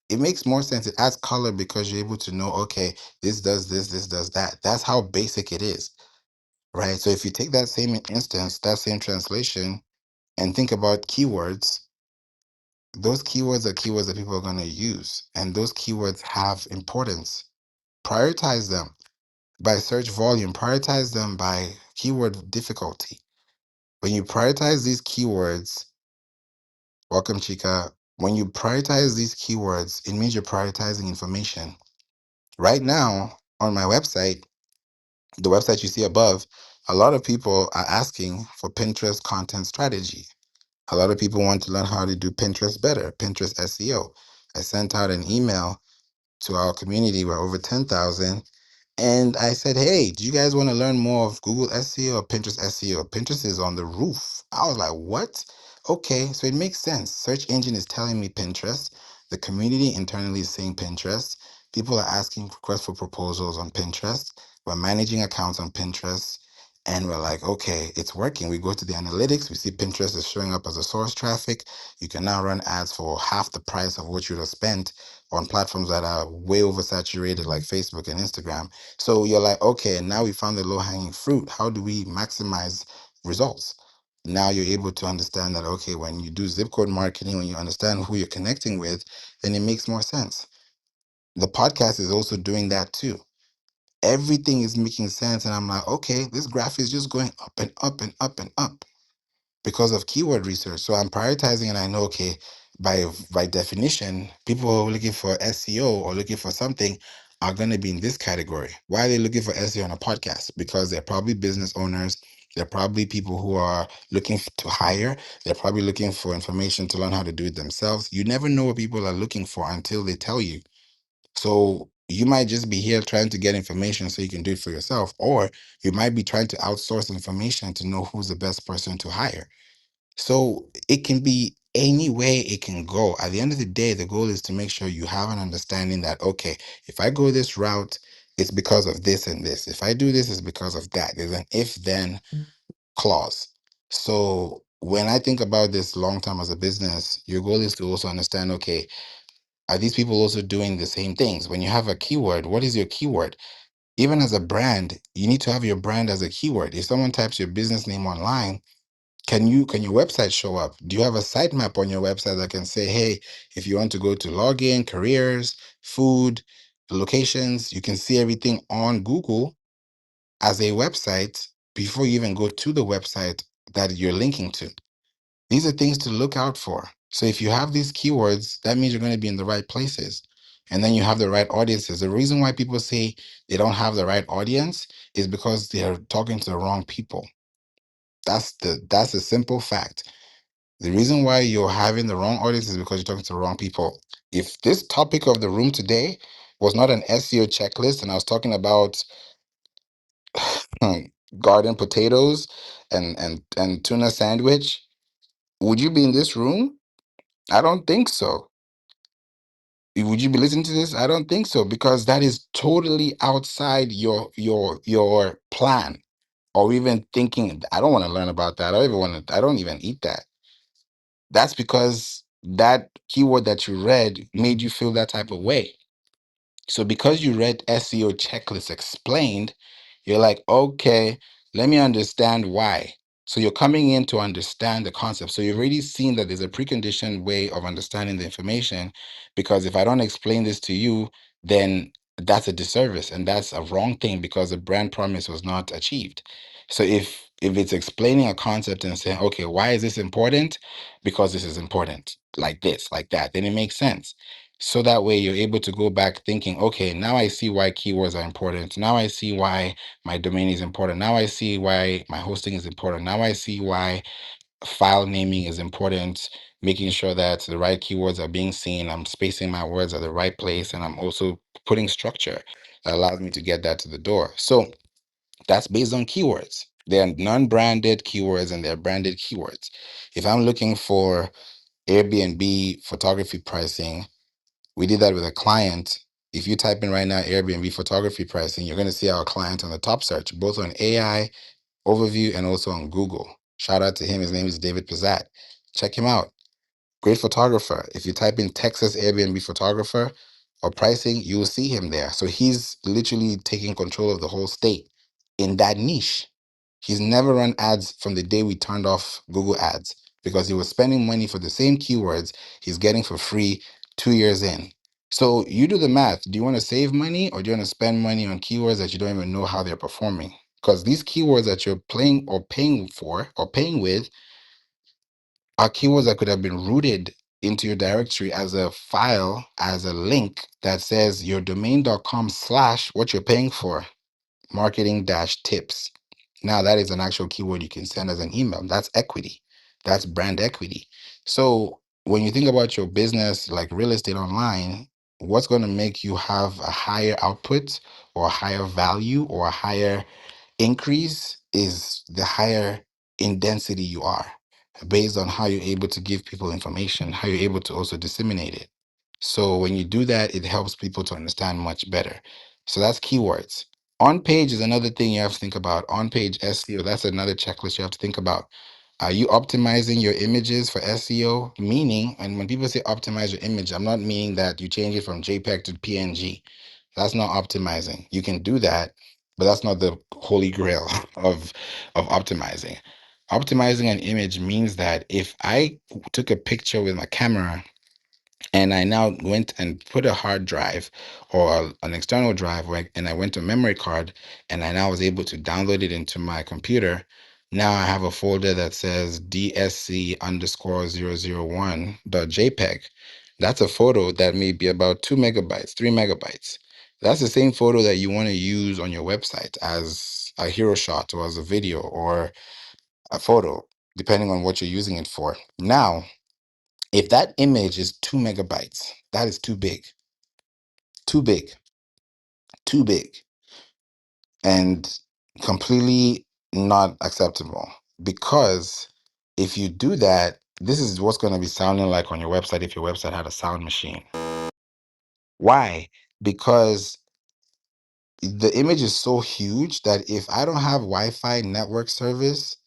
it makes more sense. It adds color because you're able to know, okay, this does this does that. That's how basic it is, right? So if you take that same instance, that same translation, and think about keywords, those keywords are keywords that people are going to use, and those keywords have importance. Prioritize them by search volume, prioritize them by keyword difficulty. When you prioritize these keywords, welcome, Chika. When you prioritize these keywords, it means you're prioritizing information. Right now, on my website, the website you see above, a lot of people are asking for Pinterest content strategy. A lot of people want to learn how to do Pinterest better, Pinterest SEO. I sent out an email to our community. We're over 10,000. And I said, hey, do you guys want to learn more of Google SEO or Pinterest SEO? Pinterest is on the roof. I was like, what? Okay, so it makes sense. Search engine is telling me Pinterest. The community internally is saying Pinterest. People are asking requests for proposals on Pinterest. We're managing accounts on Pinterest. And we're like, okay, it's working. We go to the analytics. We see Pinterest is showing up as a source traffic. You can now run ads for half the price of what you would have spent on platforms that are way oversaturated like Facebook and Instagram. So you're like, okay, now we found the low hanging fruit. How do we maximize results? Now you're able to understand that, okay, when you do zip code marketing, when you understand who you're connecting with, then it makes more sense. The podcast is also doing that too. Everything is making sense. And I'm like, okay, this graph is just going up and up and up and up because of keyword research. So I'm prioritizing and I know, okay, by definition, people who are looking for SEO or looking for something are going to be in this category. Why are they looking for SEO on a podcast? Because they're probably business owners. They're probably people who are looking to hire. They're probably looking for information to learn how to do it themselves. You never know what people are looking for until they tell you. So you might just be here trying to get information so you can do it for yourself, or you might be trying to outsource information to know who's the best person to hire. So it can be any way it can go. At the end of the day, the goal is to make sure you have an understanding that, okay, if I go this route, it's because of this and this. If I do this, it's because of that. There's an if then clause. So when I think about this long term as a business, your goal is to also understand, okay, are these people also doing the same things? When you have a keyword, what is your keyword? Even as a brand, you need to have your brand as a keyword. If someone types your business name online, can your website show up? Do you have a sitemap on your website that can say, hey, if you want to go to login, careers, food, locations, you can see everything on Google as a website before you even go to the website that you're linking to. These are things to look out for. So if you have these keywords, that means you're going to be in the right places. And then you have the right audiences. The reason why people say they don't have the right audience is because they're talking to the wrong people. That's a simple fact. The reason why you're having the wrong audience is because you're talking to the wrong people. If this topic of the room today was not an SEO checklist and I was talking about garden potatoes and tuna sandwich, would you be in this room? I don't think so. Would you be listening to this? I don't think so, because that is totally outside your plan, or even thinking I don't want to learn about that. I don't even eat that. That's because that keyword that you read made you feel that type of way. So because you read SEO checklist explained, you're like, okay, let me understand why. So you're coming in to understand the concept. So you've already seen that there's a preconditioned way of understanding the information, because if I don't explain this to you, then that's a disservice and that's a wrong thing because the brand promise was not achieved. So if it's explaining a concept and saying, okay, why is this important? Because this is important, like this, like that, then it makes sense. So that way you're able to go back thinking, okay, now I see why keywords are important. Now I see why my domain is important. Now I see why my hosting is important. Now I see why file naming is important, making sure that the right keywords are being seen. I'm spacing my words at the right place, and I'm also putting structure that allows me to get that to the door. So that's based on keywords. They're non-branded keywords and they're branded keywords. If I'm looking for Airbnb photography pricing, we did that with a client. If you type in right now Airbnb photography pricing, you're going to see our client on the top search, both on AI overview and also on Google. Shout out to him. His name is David Pizzat. Check him out. Great photographer. If you type in Texas Airbnb photographer or pricing, you will see him there. So he's literally taking control of the whole state in that niche. He's never run ads from the day we turned off Google ads, because he was spending money for the same keywords he's getting for free 2 years in. So you do the math. Do you want to save money, or do you want to spend money on keywords that you don't even know how they're performing? Because these keywords that you're playing or paying for or paying with are keywords that could have been routed into your directory as a file, as a link that says your domain.com slash what you're paying for, marketing dash tips. Now that is an actual keyword you can send as an email. That's equity. That's brand equity. So when you think about your business like real estate online, what's going to make you have a higher output or a higher value or a higher increase is the higher in density you are, based on how you're able to give people information, how you're able to also disseminate it. So when you do that, it helps people to understand much better. So that's keywords. On page is another thing you have to think about. On page SEO, that's another checklist you have to think about. Are you optimizing your images for SEO? Meaning, and when people say optimize your image, I'm not meaning that you change it from JPEG to PNG. That's not optimizing. You can do that, but that's not the holy grail of optimizing. Optimizing an image means that if I took a picture with my camera and I now went and put a hard drive or an external drive, and I went to a memory card and I now was able to download it into my computer. Now I have a folder that says DSC underscore 001 dot JPEG. That's a photo that may be about 2 megabytes, 3 megabytes. That's the same photo that you want to use on your website as a hero shot or as a video or a photo, depending on what you're using it for. Now, if that image is 2 megabytes, that is too big, too big, too big, and completely not acceptable. Because if you do that, this is what's going to be sounding like on your website if your website had a sound machine. Why? Because the image is so huge that if I don't have Wi Fi network service,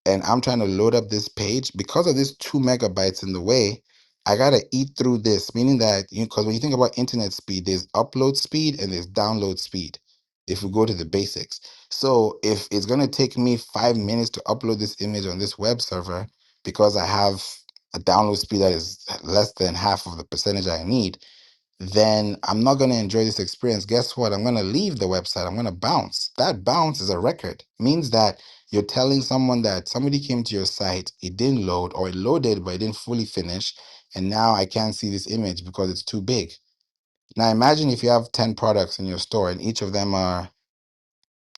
and I'm trying to load up this page, because of this 2 megabytes in the way, I gotta eat through this. Meaning that, because when you think about internet speed, there's upload speed and there's download speed. If we go to the basics, so if it's gonna take me 5 minutes to upload this image on this web server because I have a download speed that is less than half of the percentage I need, then I'm not going to enjoy this experience. Guess what? I'm going to leave the website. I'm going to bounce. That bounce is a record. Means that you're telling someone that somebody came to your site, it didn't load, or it loaded, but it didn't fully finish. And now I can't see this image because it's too big. Now imagine if you have 10 products in your store and each of them are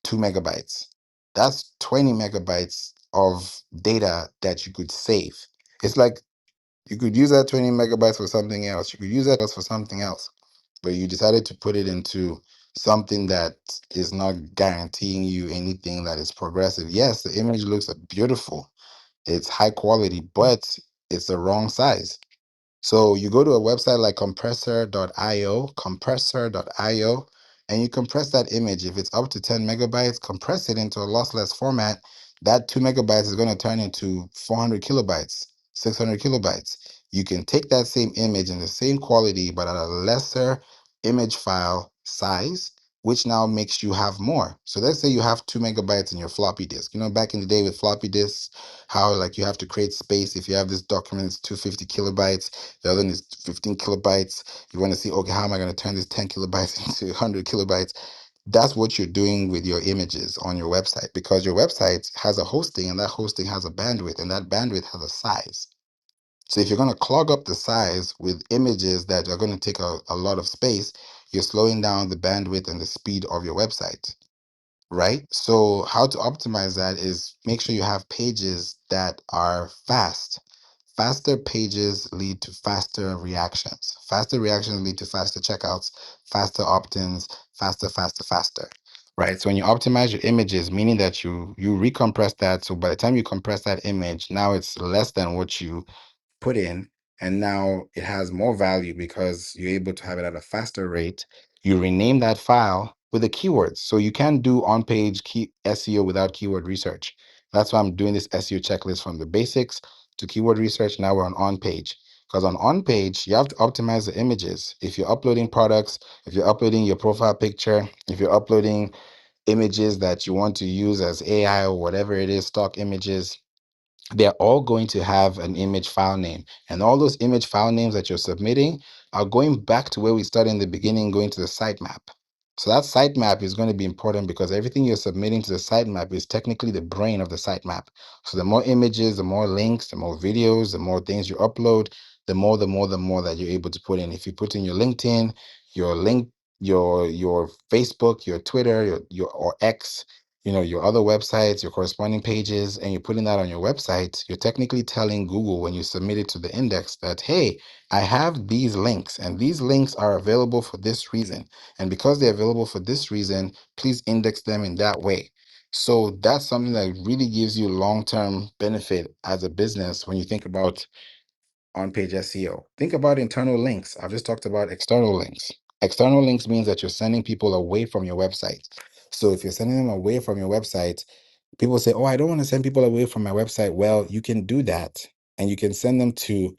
2 megabytes. That's 20 megabytes of data that you could save. It's like you could use that 20 megabytes for something else. You could use that for something else, but you decided to put it into something that is not guaranteeing you anything that is progressive. Yes, the image looks beautiful, it's high quality, but it's the wrong size. So you go to a website like compressor.io, and you compress that image. If it's up to 10 megabytes, compress it into a lossless format. That 2 megabytes is going to turn into 400 kilobytes, 600 kilobytes. You can take that same image in the same quality, but at a lesser image file size, which now makes you have more. So let's say you have 2 megabytes in your floppy disk. You know, back in the day with floppy disks, how like you have to create space. If you have this document, it's 250 kilobytes, the other one is 15 kilobytes. You want to see, okay, how am I going to turn this 10 kilobytes into 100 kilobytes? That's what you're doing with your images on your website, because your website has a hosting, and that hosting has a bandwidth, and that bandwidth has a size. So if you're going to clog up the size with images that are going to take a lot of space, you're slowing down the bandwidth and the speed of your website, right? So how to optimize that is make sure you have pages that are fast. Faster pages lead to faster reactions. Faster reactions lead to faster checkouts, faster opt-ins, faster, right? So when you optimize your images, meaning that you recompress that, so by the time you compress that image, now it's less than what you put in, and now it has more value because you're able to have it at a faster rate. You rename that file with the keywords. So you can't do on-page key SEO without keyword research. That's why I'm doing this SEO checklist from the basics to keyword research. Now we're on page. Because on page, you have to optimize the images. If you're uploading products, if you're uploading your profile picture, if you're uploading images that you want to use as AI or whatever it is, stock images, they're all going to have an image file name. And all those image file names that you're submitting are going back to where we started in the beginning, going to the sitemap. So that sitemap is going to be important because everything you're submitting to the sitemap is technically the brain of the sitemap. So the more images, the more links, the more videos, the more things you upload, the more that you're able to put in. If you put in your LinkedIn, your link, your Facebook, your Twitter, your or X, your other websites, your corresponding pages, and you're putting that on your website, you're technically telling Google when you submit it to the index that, hey, I have these links, and these links are available for this reason. And because they're available for this reason, please index them in that way. So that's something that really gives you long-term benefit as a business when you think about on-page SEO. Think about internal links. I've just talked about external links. External links means that you're sending people away from your website. So if you're sending them away from your website, people say, oh, I don't want to send people away from my website. Well, you can do that, and you can send them to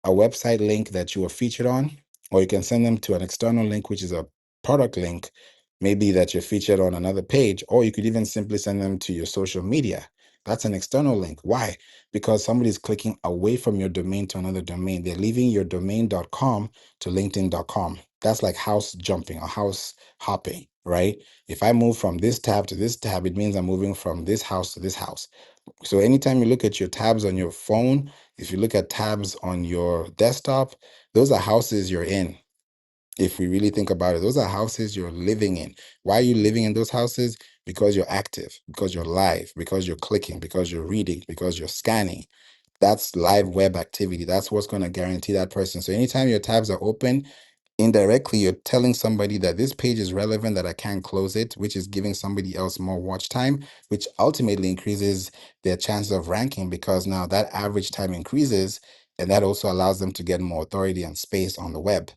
a website link that you are featured on, or you can send them to an external link, which is a product link, maybe that you're featured on another page, or you could even simply send them to your social media. That's an external link. Why? Because somebody's clicking away from your domain to another domain. They're leaving your domain.com to linkedin.com. That's like house jumping or house hopping, right? If I move from this tab to this tab, it means I'm moving from this house to this house. So anytime you look at your tabs on your phone, if you look at tabs on your desktop, those are houses you're in. If we really think about it, those are houses you're living in. Why are you living in those houses? Because you're active, because you're live, because you're clicking, because you're reading, because you're scanning. That's live web activity. That's what's going to guarantee that person. So anytime your tabs are open, indirectly you're telling somebody that this page is relevant, that I can't close it, which is giving somebody else more watch time, which ultimately increases their chances of ranking, because now that average time increases, and that also allows them to get more authority and space on the web.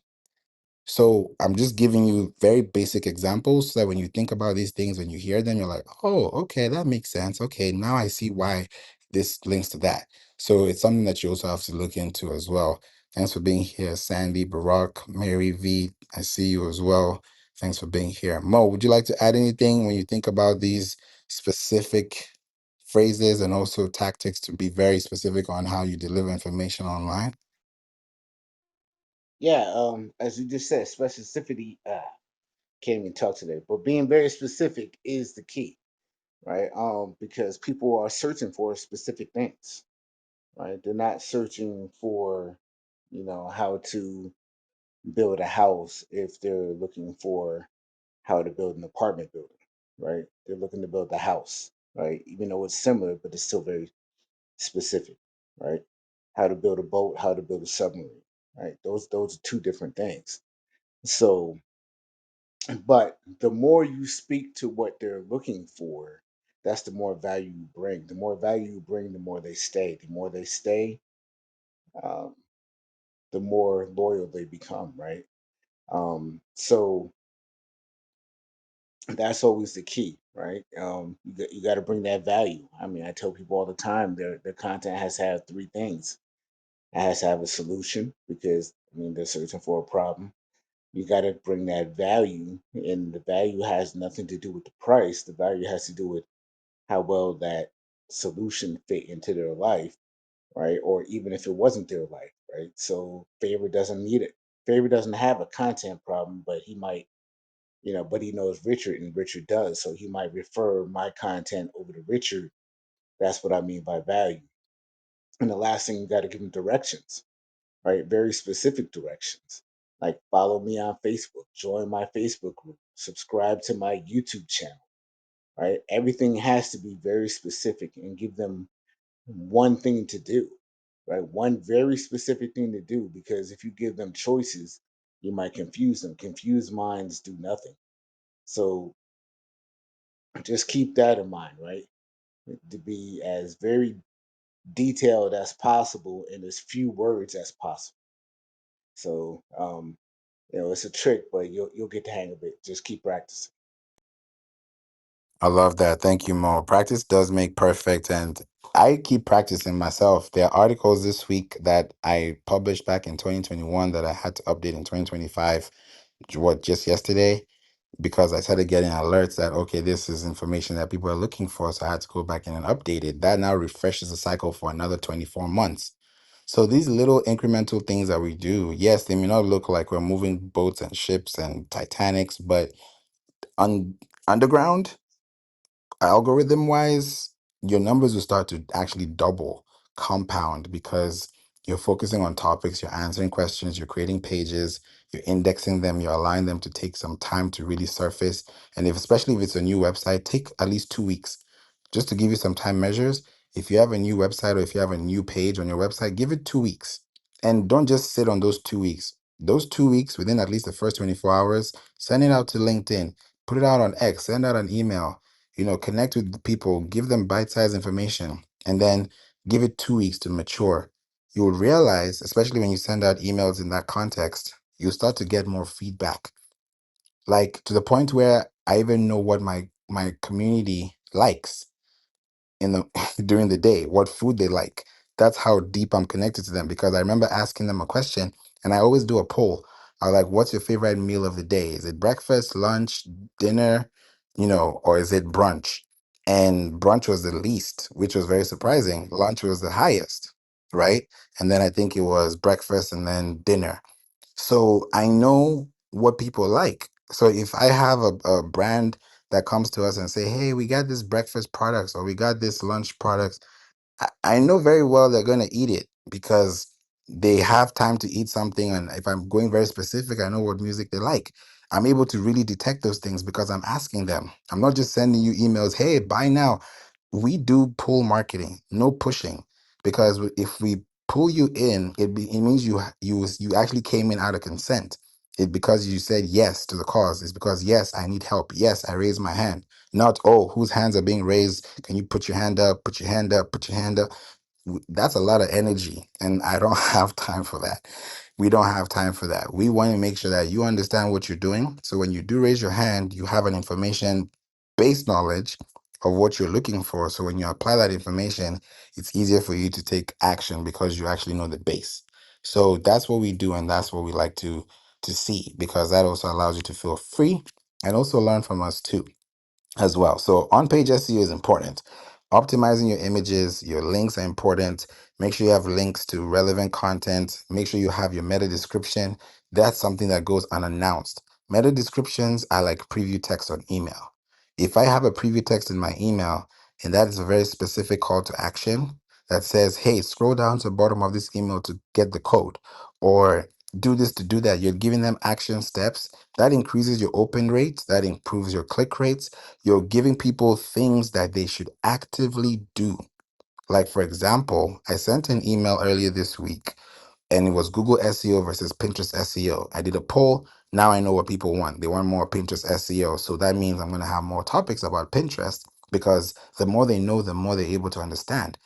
So I'm just giving you very basic examples so that when you think about these things, when you hear them, you're like, oh, okay, that makes sense. Okay, now I see why this links to that. So it's something that you also have to look into as well. Thanks for being here, Sandy, Barack, Mary V. I see you as well. Thanks for being here. Mo, would you like to add anything when you think about these specific phrases and also tactics to be very specific on how you deliver information online? Yeah, as you just said, specificity. Can't even talk today, but being very specific is the key, right? Because people are searching for specific things, right? They're not searching for, how to build a house if they're looking for how to build an apartment building, right? They're looking to build a house, right? Even though it's similar, but it's still very specific, right? how to build a boat, how to build a submarine, right? Those are two different things. So, but the more you speak to what they're looking for, that's the more value you bring. The more value you bring, the more they stay. The more they stay, um, the more loyal they become, right? So that's always the key, right? You got to bring that value. I mean, I tell people all the time their content has to have three things. It has to have a solution because I mean they're searching for a problem. You got to bring that value, and the value has nothing to do with the price. The value has to do with how well that solution fit into their life, right? Or even if it wasn't their life, right? So Favor doesn't need it. Favor doesn't have a content problem, but he might, but he knows Richard and Richard does. So he might refer my content over to Richard. That's what I mean by value. And the last thing, you got to give him directions, right? Very specific directions. Like follow me on Facebook, join my Facebook group, subscribe to my YouTube channel, right? Everything has to be very specific and give them one thing to do, right? One very specific thing to do, because if you give them choices, you might confuse them. Confused minds do nothing. So just keep that in mind, right? To be as very detailed as possible in as few words as possible. So, it's a trick, but you'll get the hang of it. Just keep practicing. I love that. Thank you, Mo. Practice does make perfect. And I keep practicing myself. There are articles this week that I published back in 2021 that I had to update in 2025, just yesterday, because I started getting alerts that, okay, this is information that people are looking for. So I had to go back in and update it. That now refreshes the cycle for another 24 months. So these little incremental things that we do, yes, they may not look like we're moving boats and ships and Titanics, but on underground, algorithm wise, your numbers will start to actually double, compound, because you're focusing on topics, you're answering questions, you're creating pages, you're indexing them, you're allowing them to take some time to really surface. And if, especially if it's a new website, take at least 2 weeks. Just to give you some time measures, if you have a new website or if you have a new page on your website, give it 2 weeks. And don't just sit on those 2 weeks. Those 2 weeks, within at least the first 24 hours, send it out to LinkedIn, put it out on X, send out an email, connect with the people, give them bite-sized information, and then give it 2 weeks to mature. You will realize, especially when you send out emails in that context, you'll start to get more feedback. Like, to the point where I even know what my community likes in the during the day, what food they like. That's how deep I'm connected to them, because I remember asking them a question, and I always do a poll. I like, what's your favorite meal of the day? Is it breakfast, lunch, dinner, or is it brunch? And brunch was the least, which was very surprising. Lunch was the highest, right? And then I think it was breakfast and then dinner. So I know what people like. So if I have a brand that comes to us and say, hey, we got this breakfast products or we got this lunch products, I know very well they're going to eat it because they have time to eat something. And if I'm going very specific, I know what music they like. I'm able to really detect those things because I'm asking them. I'm not just sending you emails, hey, buy now. We do pull marketing, no pushing, because if we pull you in, it means you actually came in out of consent. It because you said yes to the cause. It's because yes, I need help. Yes, I raised my hand. Not, oh, whose hands are being raised? Can you put your hand up? Put your hand up. Put your hand up. That's a lot of energy, and I don't have time for that. We don't have time for that. We want to make sure that you understand what you're doing. So when you do raise your hand, you have an information based knowledge of what you're looking for. So when you apply that information, it's easier for you to take action because you actually know the base. So that's what we do, and that's what we like to see, because that also allows you to feel free and also learn from us too as well. So on page SEO is important. Optimizing your images, your links are important. Make sure you have links to relevant content. Make sure you have your meta description. That's something that goes unannounced. Meta descriptions are like preview text on email. If I have a preview text in my email and that is a very specific call to action that says, hey, scroll down to the bottom of this email to get the code, or do this to do that, you're giving them action steps. That increases your open rates, that improves your click rates. You're giving people things that they should actively do. Like, for example, I sent an email earlier this week and it was Google SEO versus Pinterest SEO. I did a poll. Now I know what people want. They want more Pinterest SEO. So that means I'm going to have more topics about Pinterest because the more they know, the more they're able to understand.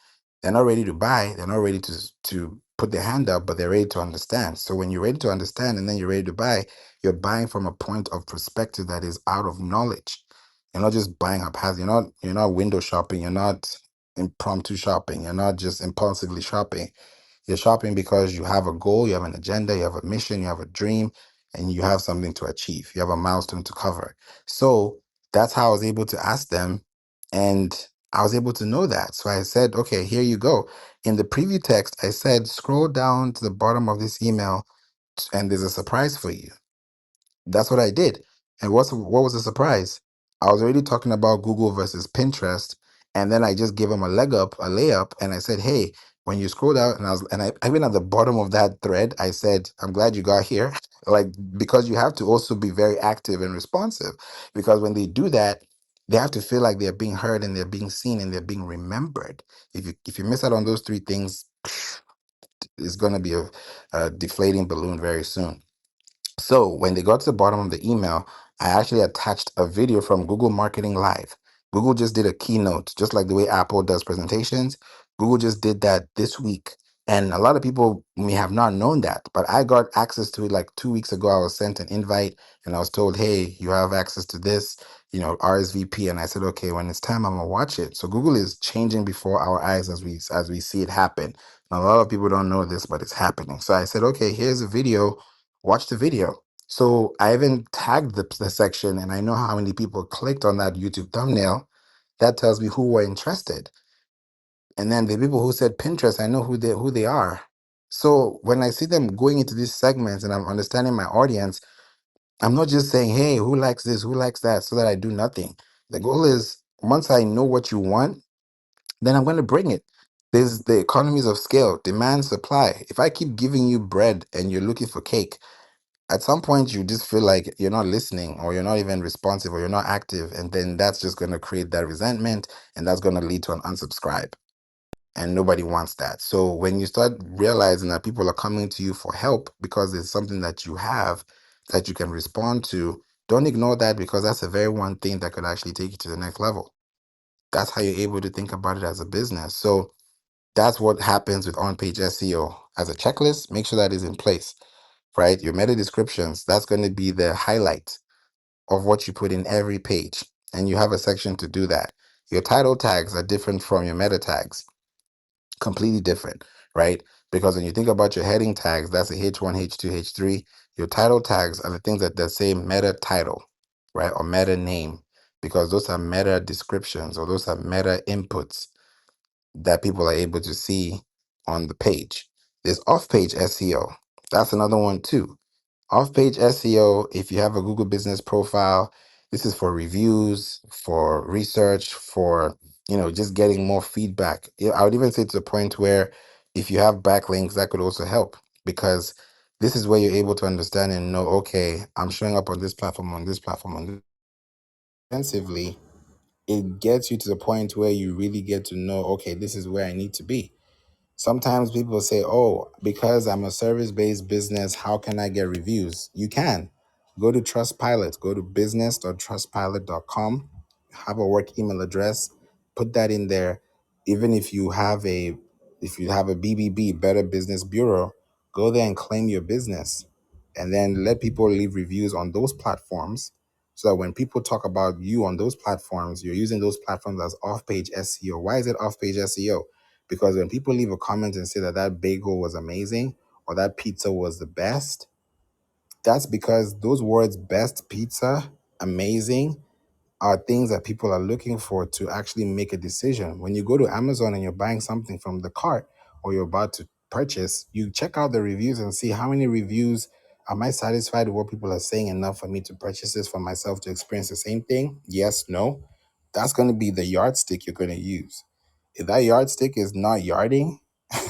They're not ready to buy. They're not ready to put their hand up, but they're ready to understand. So when you're ready to understand and then you're ready to buy, you're buying from a point of perspective that is out of knowledge. You're not just buying haphazard. You're not window shopping. You're not impromptu shopping. You're not just impulsively shopping. You're shopping because you have a goal, you have an agenda, you have a mission, you have a dream, and you have something to achieve. You have a milestone to cover. So that's how I was able to ask them, and I was able to know that. So I said, okay, here you go. In the preview text, I said, scroll down to the bottom of this email, and there's a surprise for you. That's what I did. And what was the surprise? I was already talking about Google versus Pinterest, and then I just gave them a layup, and I said, "Hey, when you scroll down," and I even at the bottom of that thread, I said, "I'm glad you got here," like because you have to also be very active and responsive, because when they do that, they have to feel like they're being heard and they're being seen and they're being remembered. If you miss out on those three things, it's going to be a deflating balloon very soon. So when they got to the bottom of the email, I actually attached a video from Google Marketing Live. Google just did a keynote, just like the way Apple does presentations. Google just did that this week. And a lot of people may have not known that, but I got access to it like 2 weeks ago. I was sent an invite and I was told, hey, you have access to this, RSVP. And I said, okay, when it's time, I'm gonna watch it. So Google is changing before our eyes as we see it happen. And a lot of people don't know this, but it's happening. So I said, okay, here's a video, watch the video. So I even tagged the section and I know how many people clicked on that YouTube thumbnail. That tells me who were interested. And then the people who said Pinterest, I know who they are. So when I see them going into these segments and I'm understanding my audience, I'm not just saying, hey, who likes this, who likes that, so that I do nothing. The goal is once I know what you want, then I'm going to bring it. There's the economies of scale, demand, supply. If I keep giving you bread and you're looking for cake, at some point you just feel like you're not listening or you're not even responsive or you're not active, and then that's just going to create that resentment and that's going to lead to an unsubscribe, and nobody wants that. So when you start realizing that people are coming to you for help because it's something that you have that you can respond to, don't ignore that, because that's the very one thing that could actually take you to the next level. That's how you're able to think about it as a business. So that's what happens with on-page SEO. As a checklist, make sure that is in place, right? Your meta descriptions, that's going to be the highlight of what you put in every page. And you have a section to do that. Your title tags are different from your meta tags, completely different, right? Because when you think about your heading tags, that's a H1, H2, H3. Your title tags are the things that say meta title, right? Or meta name, because those are meta descriptions or those are meta inputs that people are able to see on the page. There's off page SEO. That's another one too. Off page SEO, if you have a Google business profile, this is for reviews, for research, for just getting more feedback. Yeah, I would even say to the point where if you have backlinks, that could also help, because this is where you're able to understand and know, okay, I'm showing up on this platform, on this extensively. It gets you to the point where you really get to know, okay, this is where I need to be. Sometimes people say, oh, because I'm a service based business, how can I get reviews? You can. Go to Trustpilot, go to business.trustpilot.com, have a work email address, put that in there. Even if you have a BBB, Better Business Bureau, go there and claim your business. And then let people leave reviews on those platforms so that when people talk about you on those platforms, you're using those platforms as off page SEO. Why is it off page SEO? Because when people leave a comment and say that that bagel was amazing or that pizza was the best, that's because those words, best pizza, amazing, are things that people are looking for to actually make a decision. When you go to Amazon and you're buying something from the cart or you're about to purchase, you check out the reviews and see how many reviews. Am I satisfied with what people are saying enough for me to purchase this for myself to experience the same thing? Yes, no. That's going to be the yardstick you're going to use. If that yardstick is not yarding,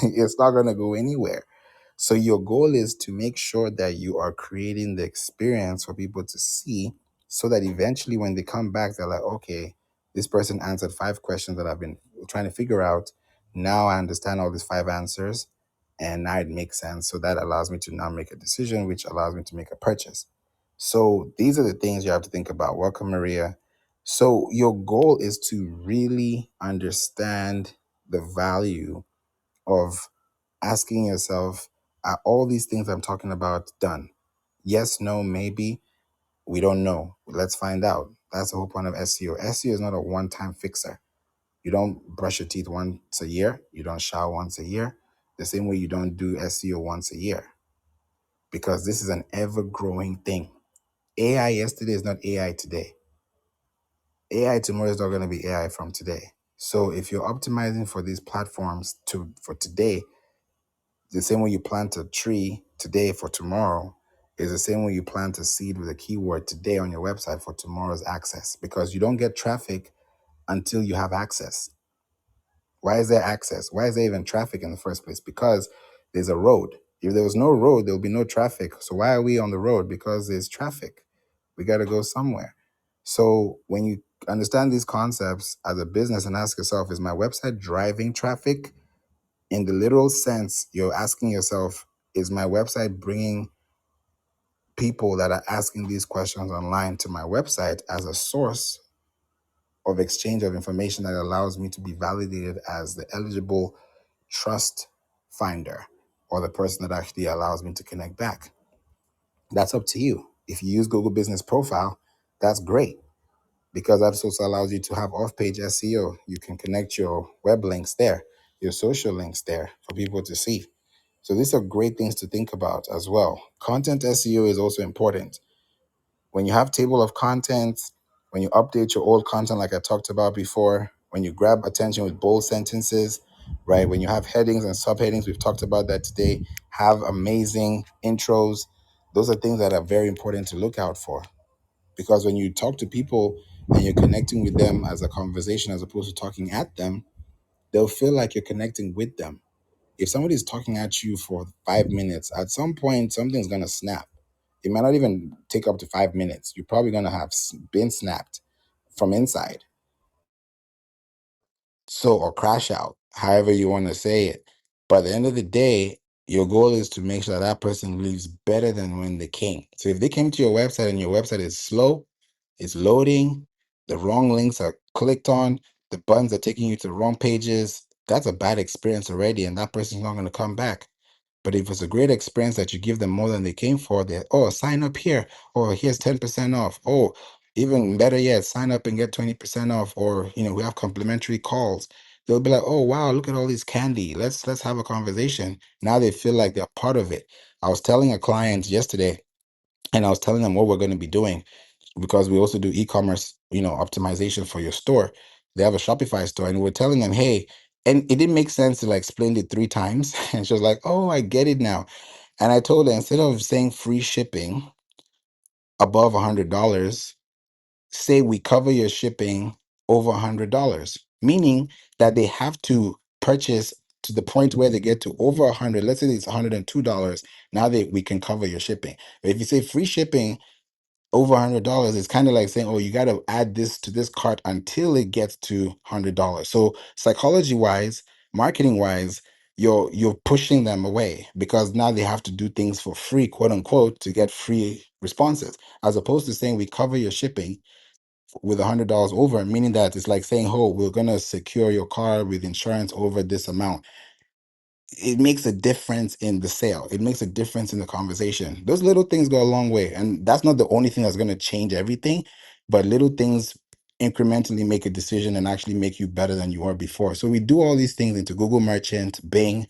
it's not going to go anywhere. So your goal is to make sure that you are creating the experience for people to see, so that eventually when they come back, they're like, okay, this person answered 5 questions that I've been trying to figure out. Now I understand all these five answers, and now it makes sense. So that allows me to now make a decision, which allows me to make a purchase. So these are the things you have to think about. Welcome, Maria. So your goal is to really understand the value of asking yourself, are all these things I'm talking about done? Yes, no, maybe. We don't know. Let's find out. That's the whole point of SEO. SEO is not a one time fixer. You don't brush your teeth once a year. You don't shower once a year. The same way you don't do SEO once a year, because this is an ever growing thing. AI yesterday is not AI today. AI tomorrow is not going to be AI from today. So if you're optimizing for these platforms for today, the same way you plant a tree today for tomorrow is the same way you plant a seed with a keyword today on your website for tomorrow's access, because you don't get traffic until you have access. Why is there access? Why is there even traffic in the first place? Because there's a road. If there was no road, there would be no traffic. So why are we on the road? Because there's traffic. We got to go somewhere. So when you understand these concepts as a business and ask yourself, is my website driving traffic? In the literal sense, you're asking yourself, is my website bringing people that are asking these questions online to my website as a source of exchange of information that allows me to be validated as the eligible trust finder, or the person that actually allows me to connect back? That's up to you. If you use Google Business Profile, that's great, because that also allows you to have off-page SEO. You can connect your web links there, your social links there for people to see. So these are great things to think about as well. Content SEO is also important. When you have table of contents, when you update your old content like I talked about before, when you grab attention with bold sentences, right? When you have headings and subheadings, we've talked about that today, have amazing intros. Those are things that are very important to look out for, because when you talk to people and you're connecting with them as a conversation as opposed to talking at them, they'll feel like you're connecting with them. If somebody's talking at you for 5 minutes, at some point something's gonna snap. It might not even take up to 5 minutes. You're probably gonna have been snapped from inside. So, or crash out, however you want to say it. But at the end of the day, your goal is to make sure that that person leaves better than when they came. So if they came to your website and your website is slow, it's loading, the wrong links are clicked on, the buttons are taking you to the wrong pages, that's a bad experience already, and that person's not going to come back. But if it's a great experience that you give them more than they came for, they, oh, sign up here. Or here's 10% off. Oh, even better yet, sign up and get 20% off. Or, we have complimentary calls. They'll be like, oh wow, look at all this candy. Let's have a conversation. Now they feel like they're part of it. I was telling a client yesterday, and I was telling them what we're going to be doing, because we also do e-commerce, optimization for your store. They have a Shopify store, and we're telling them, hey, and it didn't make sense to like explain it 3 times. And she was like, oh, I get it now. And I told her, instead of saying free shipping above $100, say we cover your shipping over $100, meaning that they have to purchase to the point where they get to over 100. Let's say it's $102. Now we can cover your shipping. But if you say free shipping over $100, it's kind of like saying, oh, you got to add this to this cart until it gets to $100. So psychology wise, marketing wise, you're pushing them away, because now they have to do things for free, quote unquote, to get free responses, as opposed to saying we cover your shipping with $100 over, meaning that it's like saying, oh, we're gonna secure your car with insurance over this amount. It makes a difference in the sale. It makes a difference in the conversation. Those little things go a long way. And that's not the only thing that's going to change everything, but little things incrementally make a decision and actually make you better than you were before. So we do all these things into Google Merchant, Bing,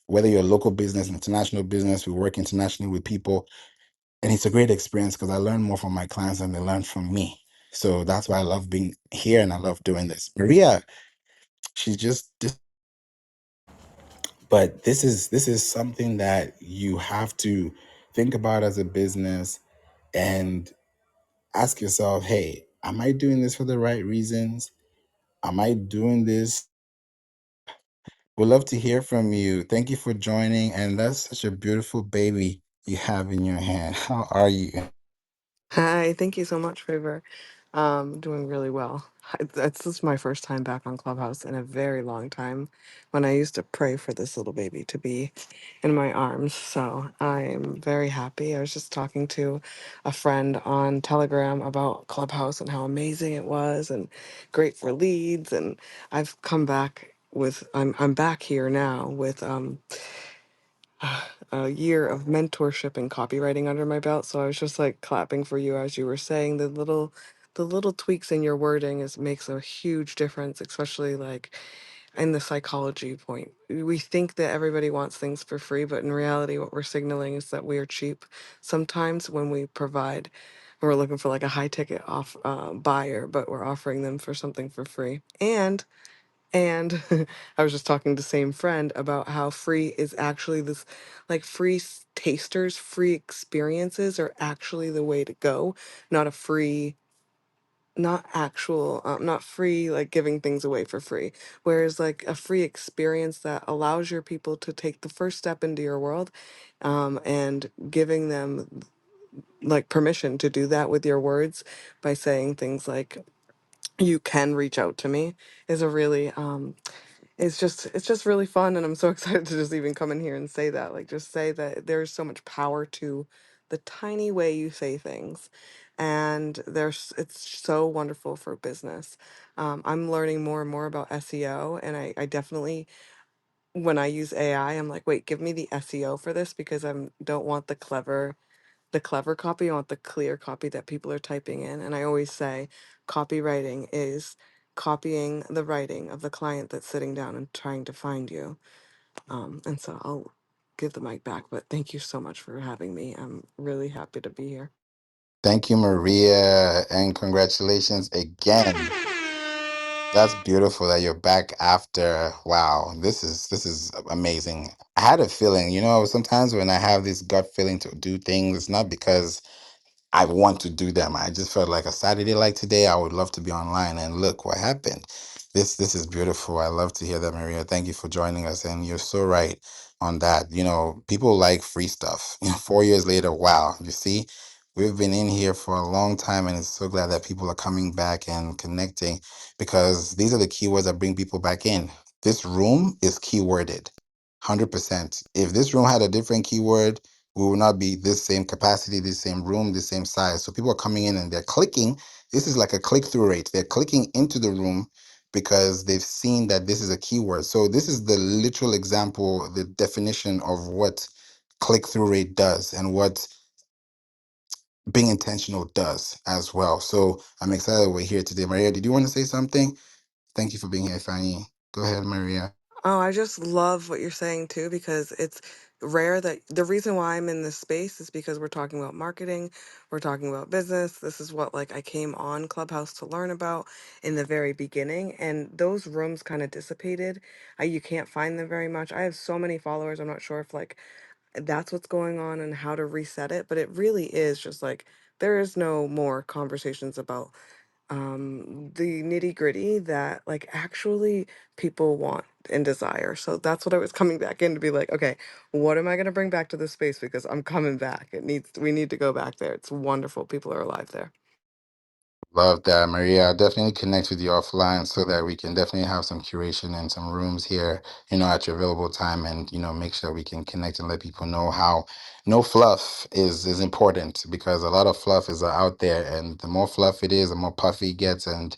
whether you're a local business, international business, we work internationally with people. And it's a great experience because I learn more from my clients than they learn from me. So that's why I love being here and I love doing this. Maria, she's just but this is something that you have to think about as a business, and ask yourself, hey, am I doing this for the right reasons? Am I doing this? We'd love to hear from you. Thank you for joining, and that's such a beautiful baby you have in your hand. How are you? Hi, thank you so much, Favour. Doing really well. This is my first time back on Clubhouse in a very long time when I used to pray for this little baby to be in my arms. So I'm very happy. I was just talking to a friend on Telegram about Clubhouse and how amazing it was and great for leads. And I've come back with, I'm back here now with, a year of mentorship and copywriting under my belt. So I was just like clapping for you as you were saying the little tweaks in your wording is makes a huge difference, especially like in the psychology point. We think that everybody wants things for free, but in reality what we're signaling is that we are cheap sometimes when we provide, we're looking for like a high ticket off buyer, but we're offering them for something for free. And I was just talking to the same friend about how free is actually this, like free tasters, free experiences are actually the way to go, not a free, not actual, not free, like giving things away for free. Whereas like a free experience that allows your people to take the first step into your world, and giving them like permission to do that with your words by saying things like, you can reach out to me is a really it's just really fun, and I'm so excited to just even come in here and say that, like just say that there's so much power to the tiny way you say things, and there's it's so wonderful for business. I'm learning more and more about SEO, and I definitely, when I use AI, I'm like, wait, give me the SEO for this because I don't want the clever copy. I want the clear copy that people are typing in. And I always say copywriting is copying the writing of the client that's sitting down and trying to find you. And so I'll give the mic back, but thank you so much for having me. I'm really happy to be here. Thank you, Maria, and congratulations again. That's beautiful that you're back after. Wow, this is amazing. I had a feeling, sometimes when I have this gut feeling to do things, it's not because I want to do them. I just felt like a Saturday like today, I would love to be online, and look what happened. This is beautiful. I love to hear that, Maria. Thank you for joining us. And you're so right on that. People like free stuff. 4 years later, wow. You see, we've been in here for a long time, and it's so glad that people are coming back and connecting because these are the keywords that bring people back in. This room is keyworded. 100%. If this room had a different keyword, we will not be this same capacity, this same room, this same size. So people are coming in and they're clicking. This is like a click through rate. They're clicking into the room because they've seen that this is a keyword. So this is the literal example, the definition of what click through rate does and what being intentional does as well. So I'm excited that we're here today. Maria, did you want to say something? Thank you for being here, Fanny. Go ahead, Maria. Oh, I just love what you're saying too, because it's rare that the reason why I'm in this space is because we're talking about marketing, we're talking about business. This is what like I came on Clubhouse to learn about in the very beginning, and those rooms kind of dissipated. You can't find them very much. I have so many followers. I'm not sure if like that's what's going on and how to reset it, but it really is just like there is no more conversations about the nitty gritty that like actually people want and desire. So that's what I was coming back in to be like, okay, what am I going to bring back to this space, because I'm coming back. We need to go back there. It's wonderful. People are alive there. Love that, Maria. I'll definitely connect with you offline so that we can definitely have some curation and some rooms here, at your available time and, make sure we can connect and let people know how no fluff is important because a lot of fluff is out there and the more fluff it is, the more puffy it gets. And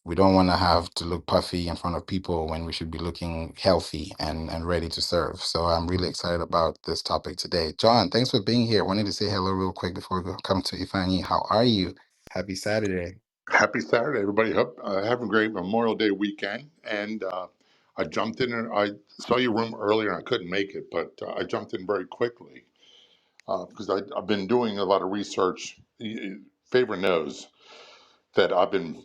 we don't want to have to look puffy in front of people when we should be looking healthy and ready to serve. So I'm really excited about this topic today. John, thanks for being here. Wanted to say hello real quick before we come to Ifani. How are you? Happy Saturday. Happy Saturday, everybody. Hope having a great Memorial Day weekend. And I jumped in and I saw your room earlier and I couldn't make it, but I jumped in very quickly because I've been doing a lot of research. Favor knows that I've been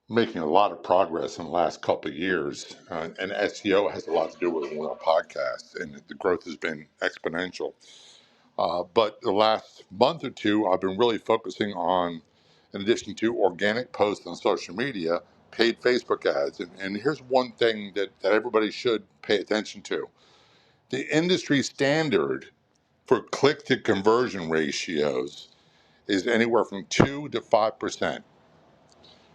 making a lot of progress in the last couple of years, and SEO has a lot to do with it. We're a podcast, and the growth has been exponential. But the last month or two, I've been really focusing on, in addition to organic posts on social media, paid Facebook ads. And here's one thing that everybody should pay attention to. The industry standard for click to conversion ratios is anywhere from 2 to 5%.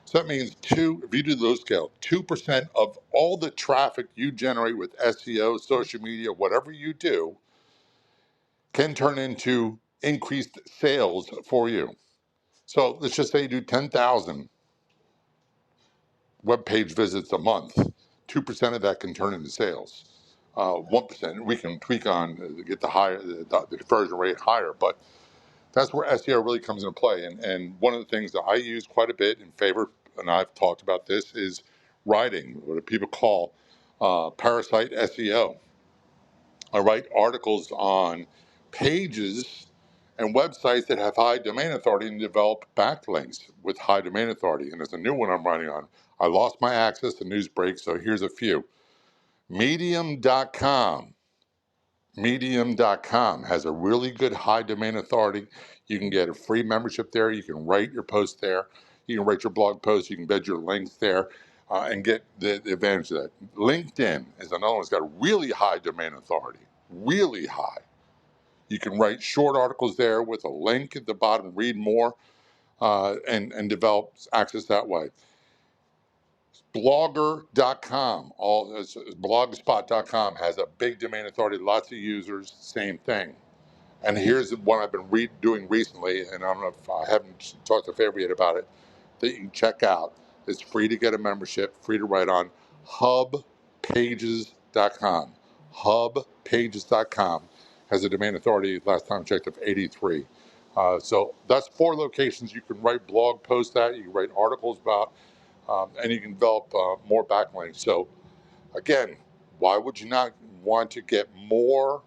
So that means if you do the low scale, 2% of all the traffic you generate with SEO, social media, whatever you do, can turn into increased sales for you. So let's just say you do 10,000 web page visits a month. 2% of that can turn into sales. 1% we can tweak on get the conversion rate higher, but that's where SEO really comes into play. And one of the things that I use quite a bit in Favour, and I've talked about this, is writing, what people call parasite SEO. I write articles on pages and websites that have high domain authority and develop backlinks with high domain authority. And there's a new one I'm writing on. I lost my access to news breaks, so here's a few. Medium.com. Medium.com has a really good high domain authority. You can get a free membership there. You can write your post there. You can write your blog post. You can embed your links there and get the advantage of that. LinkedIn is another one that's got really high domain authority, really high. You can write short articles there with a link at the bottom, read more, and develop access that way. Blogger.com, blogspot.com has a big domain authority, lots of users, same thing. And here's one I've been doing recently, and I don't know if I haven't talked to Favour yet about it, that you can check out. It's free to get a membership, free to write on, hubpages.com. Hubpages.com has a domain authority, last time I checked, of 83. So that's 4 locations you can write blog posts at, you can write articles about, and you can develop more backlinks. So again, why would you not want to get more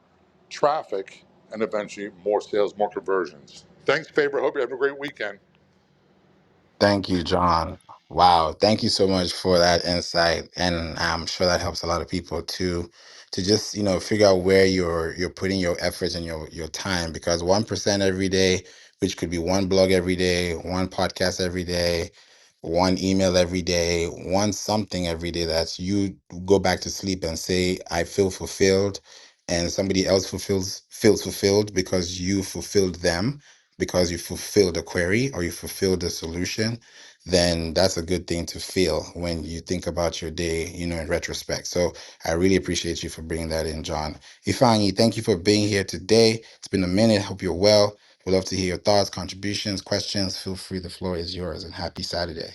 traffic and eventually more sales, more conversions? Thanks, Favor. Hope you're having a great weekend. Thank you, John. Wow, thank you so much for that insight, and I'm sure that helps a lot of people to just figure out where you're putting your efforts and your time, because 1% every day, which could be one blog every day, one podcast every day, one email every day, one something every day, that's you go back to sleep and say I feel fulfilled, and somebody else feels fulfilled because you fulfilled them, because you fulfilled a query or you fulfilled a solution, then that's a good thing to feel when you think about your day, in retrospect. So I really appreciate you for bringing that in, John. Ifeanyi, thank you for being here today. It's been a minute. Hope you're well. We'd love to hear your thoughts, contributions, questions. Feel free. The floor is yours, and happy Saturday.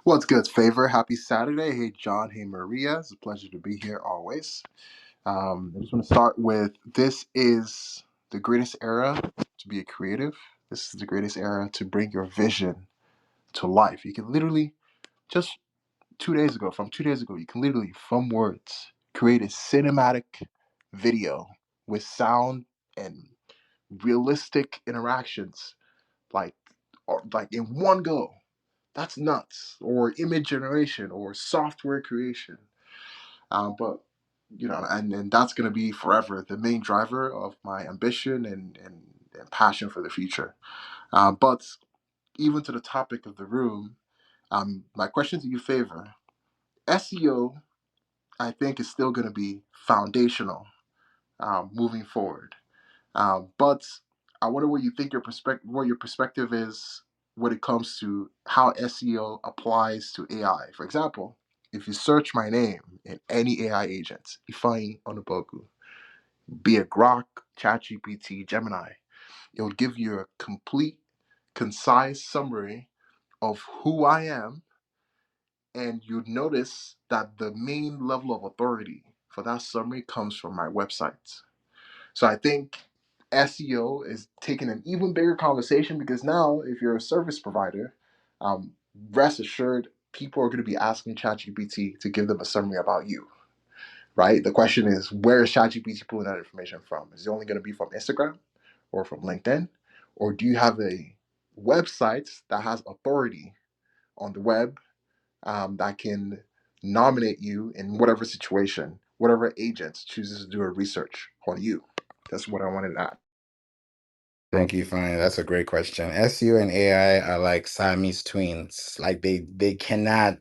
What's good, Favor? Happy Saturday. Hey, John. Hey, Maria. It's a pleasure to be here always. I just want to start with this is the greatest era to be a creative. This is the greatest era to bring your vision to life. You can literally, just 2 days ago, you can literally, from words, create a cinematic video with sound and realistic interactions, like, like in one go. That's nuts. Or image generation or software creation. But and that's going to be forever the main driver of my ambition and passion for the future. But even to the topic of the room, my question to you, Favor, SEO, I think, is still going to be foundational moving forward. But I wonder what your perspective is when it comes to how SEO applies to AI. For example, if you search my name in any AI agent, Ifeanyi Onubogu, be it Grok, ChatGPT, Gemini, it will give you a complete, concise summary of who I am, and you'd notice that the main level of authority for that summary comes from my website. So I think SEO is taking an even bigger conversation, because now, if you're a service provider, um, rest assured, people are going to be asking ChatGPT to give them a summary about you, right? The question is, where is ChatGPT pulling that information from? Is it only going to be from Instagram or from LinkedIn? Or do you have a website that has authority on the web, that can nominate you in whatever situation, whatever agent chooses to do a research on you? That's what I wanted to add. Thank you, Fine. That's a great question. SEO and AI are like Siamese twins. Like they cannot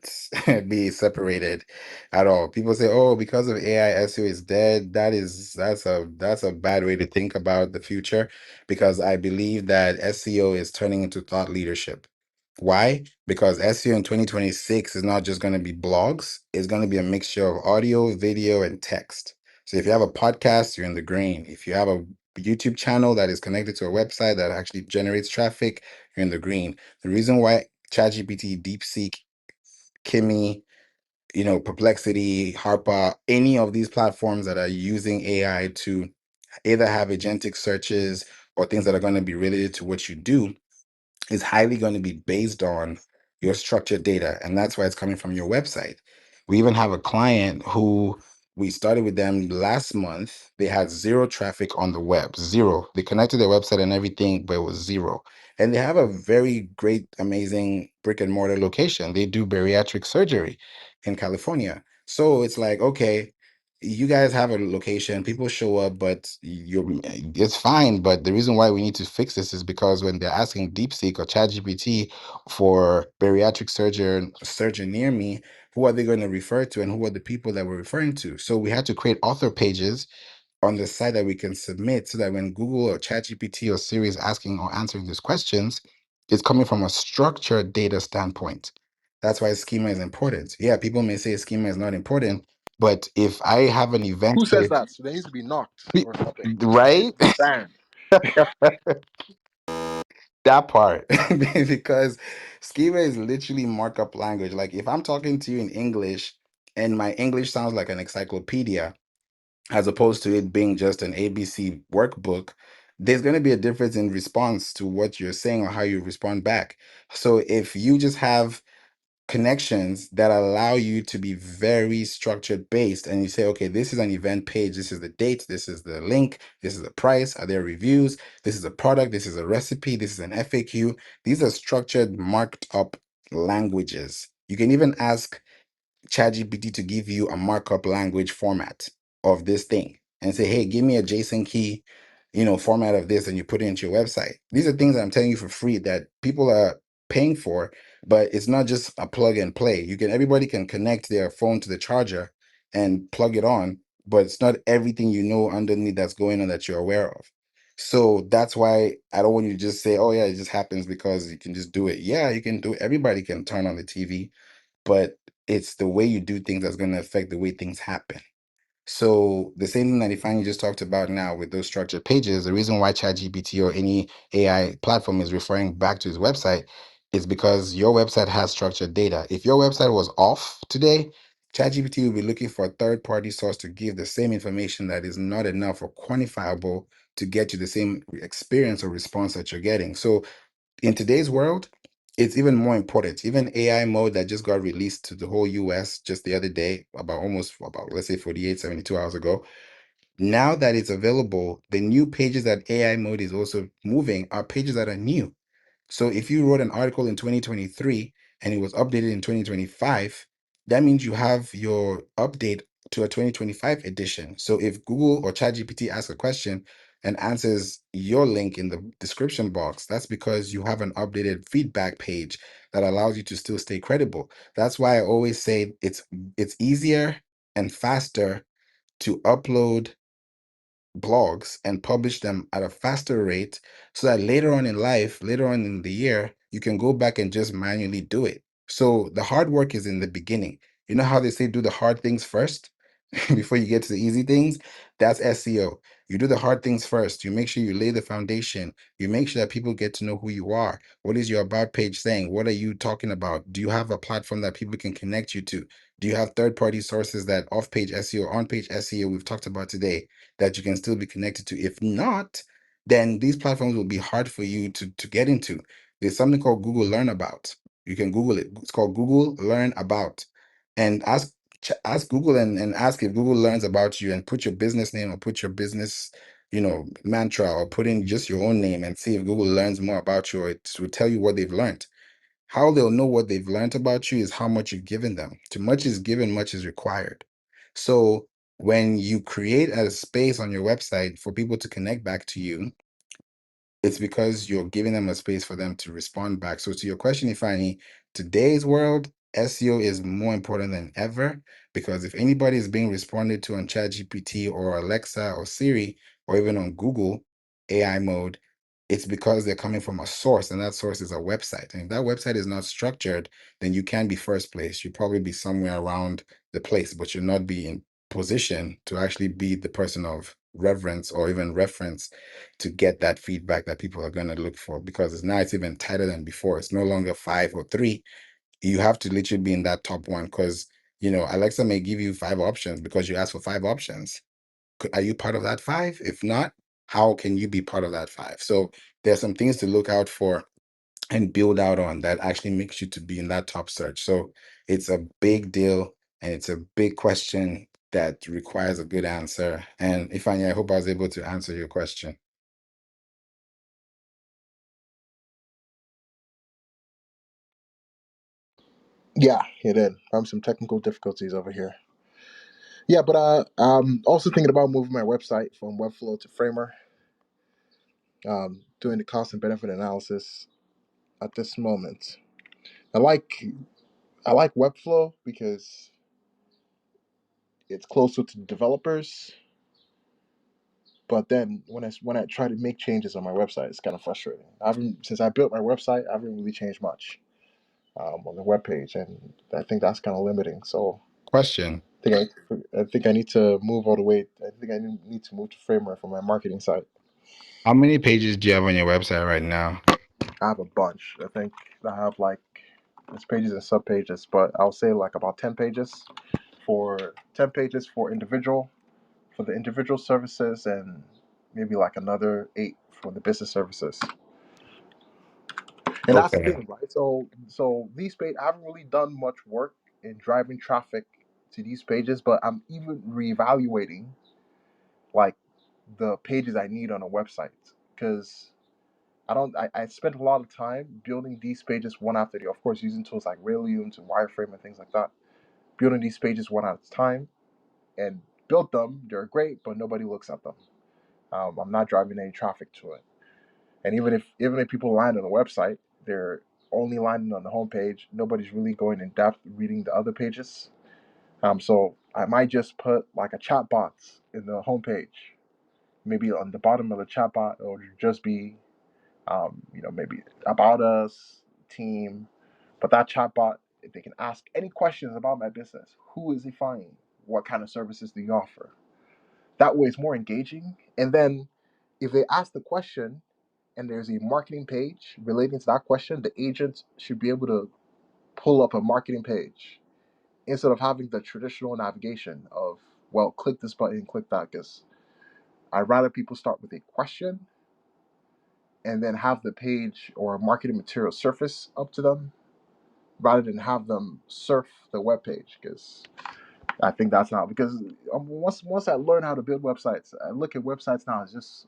be separated at all. People say, "Oh, because of AI, SEO is dead." That's a bad way to think about the future because I believe that SEO is turning into thought leadership. Why? Because SEO in 2026 is not just going to be blogs, it's going to be a mixture of audio, video, and text. So if you have a podcast, you're in the green. If you have a YouTube channel that is connected to a website that actually generates traffic, you're in the green. The reason why ChatGPT, DeepSeek, Kimi, Perplexity, Harper, any of these platforms that are using AI to either have agentic searches or things that are going to be related to what you do is highly going to be based on your structured data. And that's why it's coming from your website. We even have a client who we started with them last month. They had zero traffic on the web, zero. They connected their website and everything, but it was zero. And they have a very great, amazing brick and mortar location. They do bariatric surgery in California. So it's like, okay, you guys have a location, people show up, but it's fine. But the reason why we need to fix this is because when they're asking DeepSeek or ChatGPT for bariatric surgeon near me, who are they going to refer to and who are the people that we're referring to? So we had to create author pages on the site that we can submit so that when Google or ChatGPT or Siri is asking or answering these questions, it's coming from a structured data standpoint. That's why schema is important. Yeah, people may say schema is not important, but if I have an event Who says page, that? So they needs to be knocked or something. They need right? to be banned. That part. Because schema is literally markup language. Like if I'm talking to you in English and my English sounds like an encyclopedia, as opposed to it being just an ABC workbook, there's going to be a difference in response to what you're saying or how you respond back. So if you just have connections that allow you to be very structured based and you say, okay, this is an event page, this is the date, this is the link, this is the price, are there reviews, this is a product, this is a recipe, this is an FAQ. These are structured marked up languages. You can even ask ChatGPT to give you a markup language format of this thing and say, hey, give me a JSON key, format of this, and you put it into your website. These are things that I'm telling you for free that people are paying for, but it's not just a plug and play. Everybody can connect their phone to the charger and plug it on, but it's not everything underneath that's going on that you're aware of. So that's why I don't want you to just say, oh yeah, it just happens because you can just do it. Yeah, you can do it. Everybody can turn on the TV, but it's the way you do things that's going to affect the way things happen. So the same thing that Ifeanyi just talked about now with those structured pages, the reason why ChatGPT or any AI platform is referring back to his website is because your website has structured data. If your website was off today, ChatGPT will be looking for a third-party source to give the same information that is not enough or quantifiable to get you the same experience or response that you're getting. So in today's world, it's even more important. Even AI mode that just got released to the whole US just the other day, about let's say 48, 72 hours ago. Now that it's available, the new pages that AI mode is also moving are pages that are new. So if you wrote an article in 2023 and it was updated in 2025, that means you have your update to a 2025 edition. So if Google or ChatGPT asks a question and answers your link in the description box, that's because you have an updated feedback page that allows you to still stay credible. That's why I always say it's easier and faster to upload blogs and publish them at a faster rate so that later on in life, later on in the year, you can go back and just manually do it. So the hard work is in the beginning. You know how they say do the hard things first before you get to the easy things? That's SEO. You do the hard things first. You make sure you lay the foundation. You make sure that people get to know who you are. What is your about page saying? What are you talking about? Do you have a platform that people can connect you to? Do you have third-party sources that off-page SEO, on-page SEO we've talked about today that you can still be connected to? If not, then these platforms will be hard for you to get into. There's something called Google Learn About. You can Google it. It's called Google Learn About. And ask Google and ask if Google learns about you and put your business name or put your business, mantra or put in just your own name and see if Google learns more about you or it will tell you what they've learned. How they'll know what they've learned about you is how much you've given them. Too much is given, much is required. So when you create a space on your website for people to connect back to you, It's because you're giving them a space for them to respond back. So to your question, Ifani, today's world, SEO is more important than ever, because if anybody is being responded to on ChatGPT or Alexa or Siri or even on Google AI mode, it's because they're coming from a source, and that source is a website. And if that website is not structured, then you can be first place. You'll probably be somewhere around the place, but you'll not be in position to actually be the person of reverence or even reference to get that feedback that people are going to look for, because now it's even tighter than before. It's no longer 5 or 3. You have to literally be in that top one, because Alexa may give you 5 options because you asked for 5 options. Are you part of that 5? If not, how can you be part of that 5? So there's some things to look out for and build out on that actually makes you to be in that top search. So it's a big deal, and it's a big question that requires a good answer. And Ifani, I hope I was able to answer your question. Yeah, you did. I'm some technical difficulties over here. Yeah, but also thinking about moving my website from Webflow to Framer. Doing the cost and benefit analysis at this moment. I like I like Webflow because it's closer to the developers. But then when I try to make changes on my website, it's kind of frustrating. I haven't Since I built my website, I haven't really changed much on the web page, and I think that's kind of limiting. So Question. I think I need to move all the way. I think I need to move to Framework for my marketing site. How many pages do you have on your website right now? I have a bunch. I think I have like it's pages and sub pages, but I'll say like about 10 pages for the individual services, and maybe like another 8 for the business services. And that's the Okay. thing, right? So these pages, I haven't really done much work in driving traffic to these pages, but I'm even reevaluating like the pages I need on a website, because I spent a lot of time building these pages one after the, of course, using tools like Railium to wireframe and things like that, building these pages one at a time, and built them. They're great, but nobody looks at them. I'm not driving any traffic to it. And even if people land on the website, they're only landing on the homepage. Nobody's really going in depth reading the other pages. So I might just put like a chat box in the homepage. Maybe on the bottom of the chat bot, it'll just be, maybe about us, team. But that chat bot, if they can ask any questions about my business, who is it finding? What kind of services do you offer? That way, it's more engaging. And then, if they ask the question, and there's a marketing page relating to that question, the agent should be able to pull up a marketing page instead of having the traditional navigation of, well, click this button, click that. Because I'd rather people start with a question and then have the page or marketing material surface up to them rather than have them surf the web page. Because I think that's not, because once I learn how to build websites, I look at websites now as just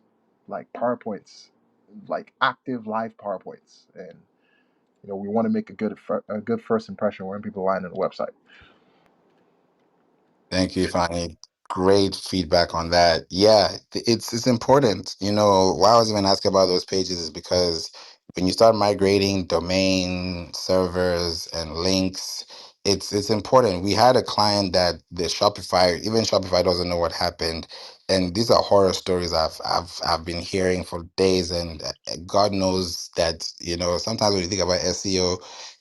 like PowerPoints, like active live PowerPoints, and we want to make a good first impression when people land on the website. Thank you, Fanny. Great feedback on that. Yeah, it's important. Why I was even asking about those pages is because when you start migrating domain servers and links, it's important. We had a client that the Shopify doesn't know what happened, and these are horror stories I've been hearing for days. And God knows that sometimes when you think about SEO,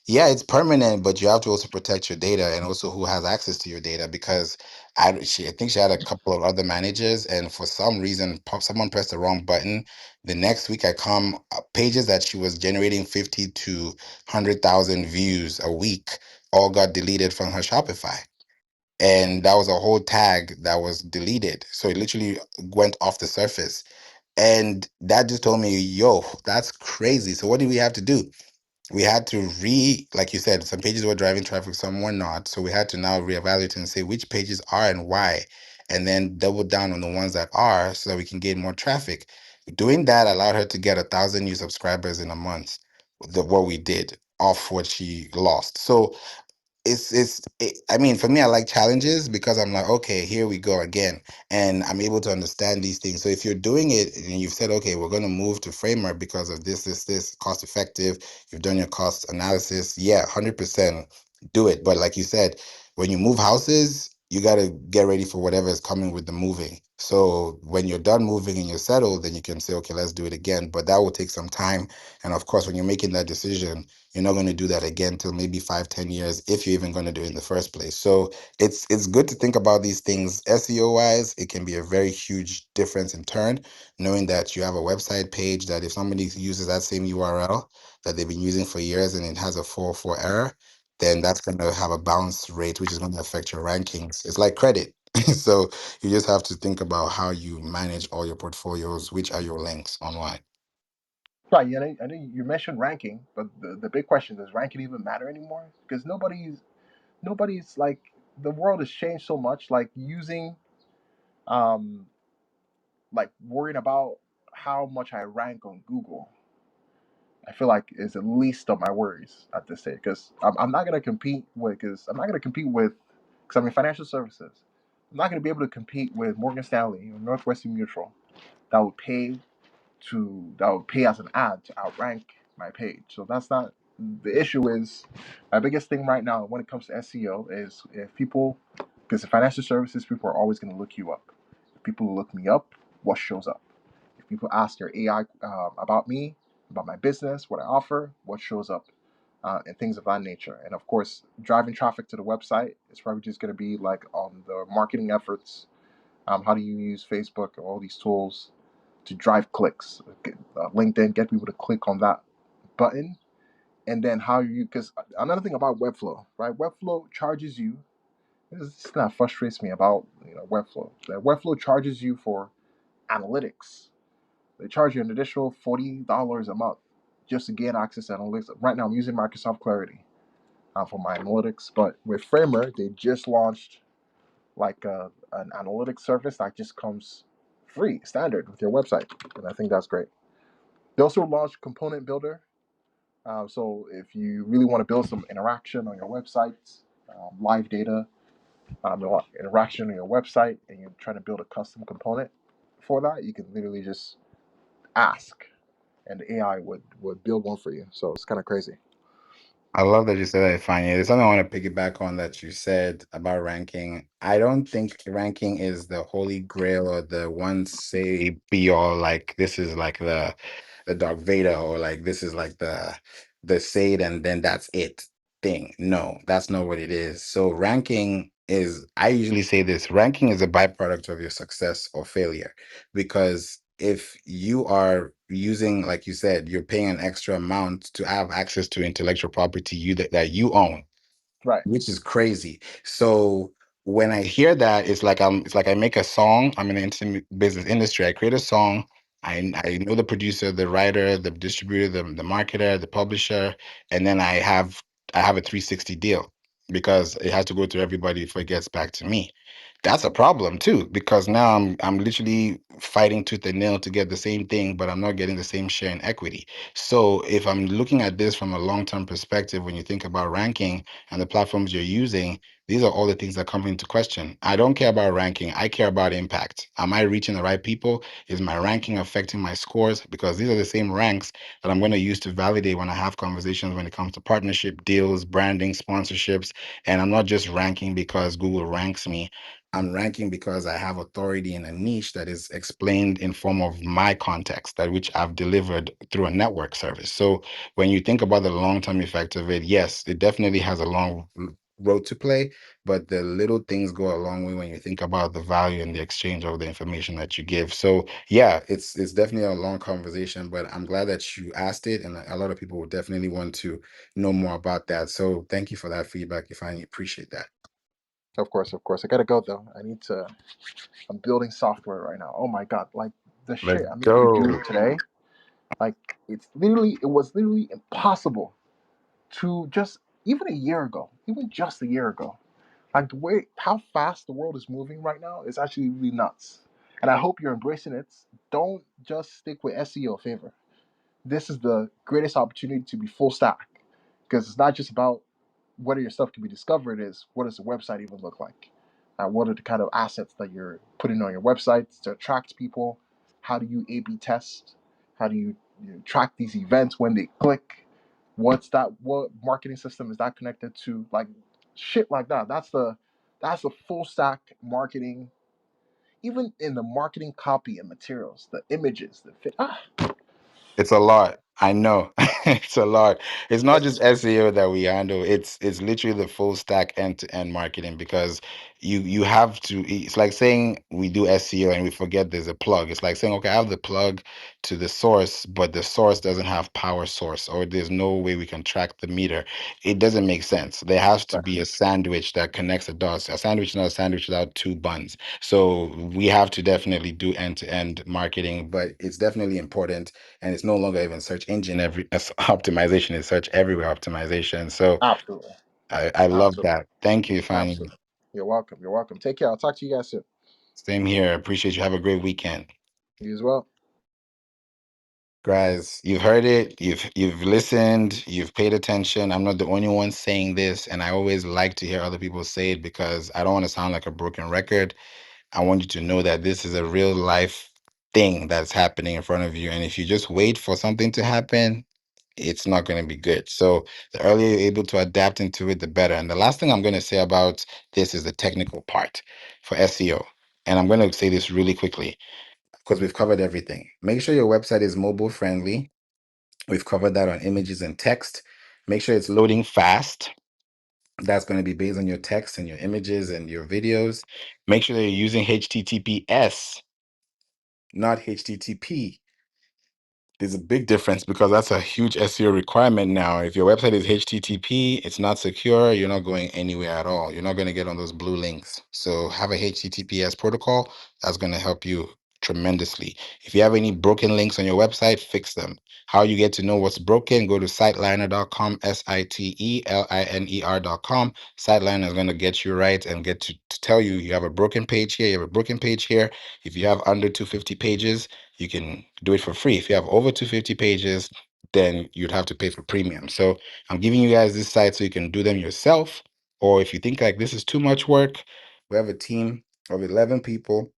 yeah, it's permanent, but you have to also protect your data and also who has access to your data, because I think she had a couple of other managers, and for some reason, someone pressed the wrong button. The next week, I come pages that she was generating 50 to 100,000 views a week all got deleted from her Shopify, and that was a whole tag that was deleted. So it literally went off the surface, and that just told me, yo, that's crazy. So what do we have to do? We had to like you said, some pages were driving traffic, some were not. So we had to now reevaluate and say which pages are and why, and then double down on the ones that are so that we can gain more traffic. Doing that allowed her to get 1,000 new subscribers in a month. What we did off what she lost. So I mean, for me, I like challenges because I'm like, okay, here we go again, and I'm able to understand these things. So if you're doing it and you've said, okay, we're going to move to Framework because of this cost effective, you've done your cost analysis, yeah, 100% do it. But like you said, when you move houses, you got to get ready for whatever is coming with the moving. So when you're done moving and you're settled, then you can say, okay, let's do it again. But that will take some time. And of course, when you're making that decision, you're not going to do that again till maybe 5, 10 years, if you're even going to do it in the first place. So it's good to think about these things. SEO wise, it can be a very huge difference in turn, knowing that you have a website page that if somebody uses that same URL that they've been using for years and it has a 404 error, then that's going to have a bounce rate, which is going to affect your rankings. It's like credit. So you just have to think about how you manage all your portfolios, which are your links online. Right, yeah, I know you mentioned ranking, but the big question, does ranking even matter anymore? Because nobody's like, the world has changed so much. Like using um like worrying about how much I rank on Google, I feel like is the least of my worries at this stage. Because I'm not gonna compete with because I'm in financial services. I'm not gonna be able to compete with Morgan Stanley or Northwestern Mutual that would pay that would pay as an ad to outrank my page. So that's not the issue. Is my biggest thing right now when it comes to SEO is if people, because in financial services, people are always going to look you up. If people look me up, what shows up? If people ask their AI about me, about my business, what I offer, what shows up, and things of that nature. And of course, driving traffic to the website is probably just going to be like on the marketing efforts. How do you use Facebook or all these tools to drive clicks? LinkedIn, get people to click on that button. And then how you, because another thing about Webflow, right? Webflow charges you. This kind of frustrates me about Webflow. That Webflow charges you for analytics. They charge you an additional $40 a month just to gain access to analytics. Right now, I'm using Microsoft Clarity for my analytics, but with Framer, they just launched like an analytics service that just comes free, standard with your website, and I think that's great. They also launched Component Builder. So if you really want to build some interaction on your website, live data, interaction on your website, and you're trying to build a custom component for that, you can literally just ask, and the AI would build one for you. So it's kind of crazy. I love that you said that, Fanya. There's something I want to piggyback on that you said about ranking. I don't think ranking is the holy grail or the one say be all. Like this is like the Dark Vader, or like this is like the say it and then that's it thing. No, that's not what it is. So ranking is, I usually say this, ranking is a byproduct of your success or failure, because if you are using, like you said, you're paying an extra amount to have access to intellectual property that you own, Right. which is crazy. So when I hear that, it's like I make a song. I'm in the entertainment business industry. I create a song. I know the producer, the writer, the distributor, the marketer, the publisher, and then I have a 360 deal because it has to go to everybody before it gets back to me. That's a problem too, because now I'm literally fighting tooth and nail to get the same thing, but I'm not getting the same share in equity. So if I'm looking at this from a long-term perspective, when you think about ranking and the platforms you're using, these are all the things that come into question. I don't care about ranking. I care about impact. Am I reaching the right people? Is my ranking affecting my scores? Because these are the same ranks that I'm going to use to validate when I have conversations when it comes to partnership deals, branding, sponsorships. And I'm not just ranking because Google ranks me. I'm ranking because I have authority in a niche that is explained in form of my context, that which I've delivered through a network service. So when you think about the long-term effect of it, yes, it definitely has a long road to play, but the little things go a long way when you think about the value and the exchange of the information that you give. So yeah, it's definitely a long conversation, but I'm glad that you asked it, and a lot of people will definitely want to know more about that. So thank you for that feedback. If I appreciate that. Of course, of course. I gotta go though. I'm building software right now. Oh my god, like the Let's shit we're doing go. today, like it was literally impossible to just even a year ago, even just a year ago. Like the way how fast the world is moving right now is actually really nuts. And I hope you're embracing it. Don't just stick with SEO Favor. This is the greatest opportunity to be full stack because it's not just about whether your stuff can be discovered is what does the website even look like? What are the kind of assets that you're putting on your websites to attract people? How do you A/B test? How do you track these events when they click? What's that? What marketing system is that connected to? Like shit like that. That's the full stack marketing. Even in the marketing copy and materials, the images, the fit. It's a lot. I know. It's a lot. It's not just SEO that we handle. It's literally the full stack end-to-end marketing because you have to it's like saying we do SEO and we forget there's a plug. It's like saying, okay, I have the plug to the source, but the source doesn't have power source or there's no way we can track the meter. It doesn't make sense. There has to be a sandwich that connects the dots. A sandwich is not a sandwich without two buns. So we have to definitely do end-to-end marketing, but it's definitely important and it's no longer even search engine optimization, it's search everywhere optimization. So Absolutely. I love Absolutely. that. Thank you, Fanny. Absolutely. You're welcome. You're welcome. Take care. I'll talk to you guys soon. Same here. Appreciate you. Have a great weekend. You as well. Guys, you've heard it, you've listened, you've paid attention. I'm not the only one saying this, and I always like to hear other people say it because I don't want to sound like a broken record. I want you to know that this is a real life thing that's happening in front of you. And if you just wait for something to happen, it's not going to be good. So the earlier you're able to adapt into it, the better. And the last thing I'm going to say about this is the technical part for SEO. And I'm going to say this really quickly because we've covered everything. Make sure your website is mobile friendly. We've covered that on images and text. Make sure it's loading fast. That's going to be based on your text and your images and your videos. Make sure that you're using HTTPS, not HTTP. There's a big difference because that's a huge SEO requirement now. If your website is HTTP, it's not secure. You're not going anywhere at all. You're not going to get on those blue links. So have a HTTPS protocol. That's going to help you tremendously. If you have any broken links on your website, fix them. How you get to know what's broken, go to siteliner.com, SITELINER.com. Siteliner is going to get you right and get to tell you you have a broken page here, you have a broken page here. If you have under 250 pages, you can do it for free. If you have over 250 pages, then you'd have to pay for premium. So I'm giving you guys this site so you can do them yourself. Or if you think like this is too much work, we have a team of 11 people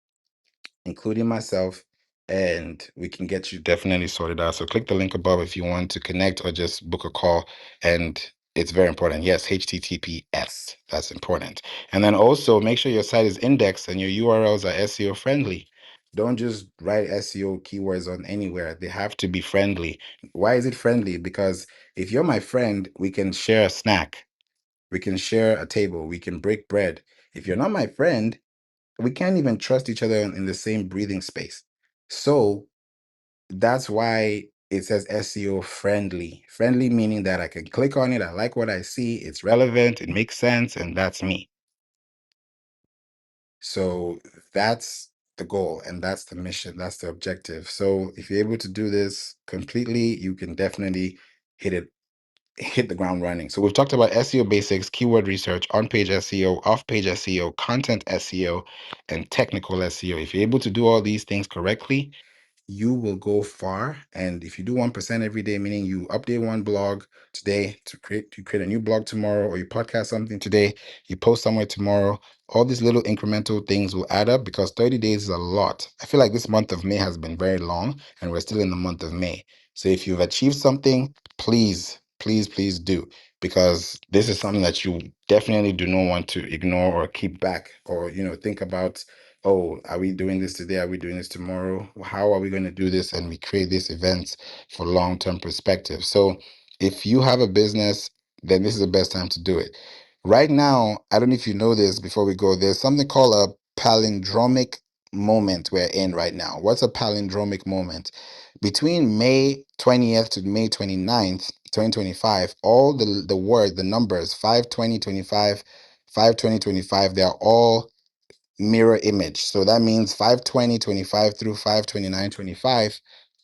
including myself, and we can get you definitely sorted out. So click the link above if you want to connect or just book a call. And it's very important. Yes, HTTPS. That's important. And then also make sure your site is indexed and your URLs are SEO friendly. Don't just write SEO keywords on anywhere. They have to be friendly. Why is it friendly? Because if you're my friend, we can share a snack. We can share a table. We can break bread. If you're not my friend, we can't even trust each other in the same breathing space. So that's why it says SEO friendly. Friendly meaning that I can click on it, I like what I see, it's relevant, it makes sense, and that's me. So that's the goal and that's the mission, that's the objective. So if you're able to do this completely, you can definitely hit the ground running. So we've talked about SEO basics, keyword research, on-page SEO, off-page SEO, content SEO, and technical SEO. If you're able to do all these things correctly, you will go far. And if you do 1% every day, meaning you update one blog today you create a new blog tomorrow, or you podcast something today, you post somewhere tomorrow, all these little incremental things will add up because 30 days is a lot. I feel like this month of May has been very long and we're still in the month of May. So if you've achieved something, please, please, please do, because this is something that you definitely do not want to ignore or keep back or, think about, oh, are we doing this today? Are we doing this tomorrow? How are we going to do this? And we create these events for long-term perspective. So if you have a business, then this is the best time to do it. Right now, I don't know if you know this before we go, there's something called a palindromic moment we're in right now. What's a palindromic moment? Between May 20th to May 29th, 2025, all the word, the numbers 5/20/25, 5/20/25, they're all mirror image. So that means 5/20/25 through 5/29/25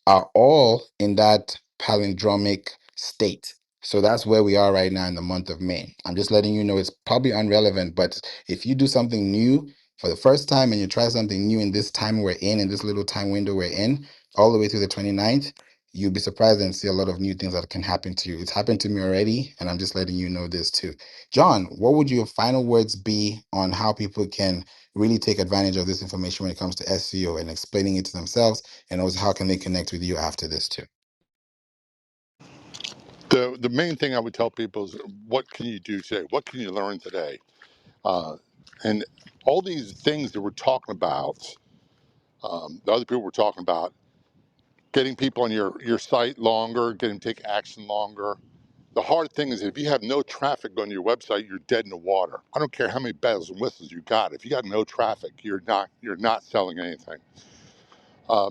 are all in that palindromic state. So that's where we are right now in the month of May. I'm just letting you know it's probably irrelevant, but if you do something new for the first time and you try something new in this time we're in this little time window we're in, all the way through the 29th, you'll be surprised and see a lot of new things that can happen to you. It's happened to me already, and I'm just letting you know this too. John, what would your final words be on how people can really take advantage of this information when it comes to SEO and explaining it to themselves, and also how can they connect with you after this too? The main thing I would tell people is what can you do today? What can you learn today? Uh, and all these things that we're talking about, the other people were talking about, getting people on your site longer, getting them to take action longer. The hard thing is if you have no traffic on your website, you're dead in the water. I don't care how many bells and whistles you got. If you got no traffic, you're not selling anything.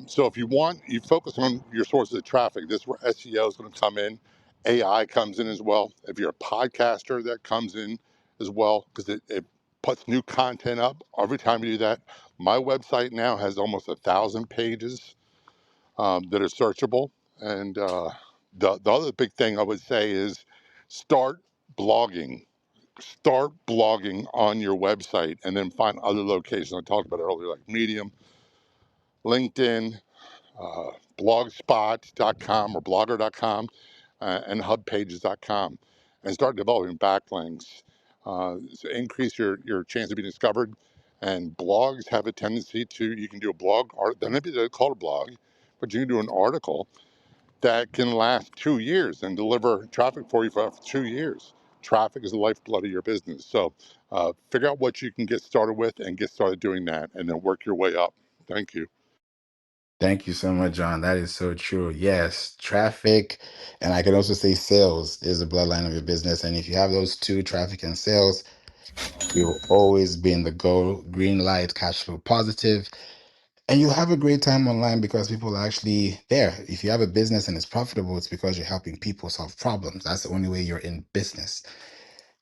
So if you want, you focus on your sources of traffic. This is where SEO is going to come in. AI comes in as well. If you're a podcaster, that comes in as well because it puts new content up every time you do that. My website now has almost 1,000 pages that are searchable. And the other big thing I would say is start blogging. Start blogging on your website and then find other locations. I talked about it earlier, like Medium, LinkedIn, uh, blogspot.com or blogger.com, and hubpages.com, and start developing backlinks. So increase your chance of being discovered. And blogs have a tendency to, you can do a blog, art, then maybe they're called a blog, but you can do an article that can last 2 years and deliver traffic for you for 2 years. Traffic is the lifeblood of your business. So figure out what you can get started with and get started doing that, and then work your way up. Thank you. Thank you so much, John. That is so true. Yes, traffic, and I can also say sales is the bloodline of your business. And if you have those two, traffic and sales, you'll always be in the go, green light, cash flow positive, and you'll have a great time online because people are actually there. If you have a business and it's profitable, it's because you're helping people solve problems. That's the only way you're in business.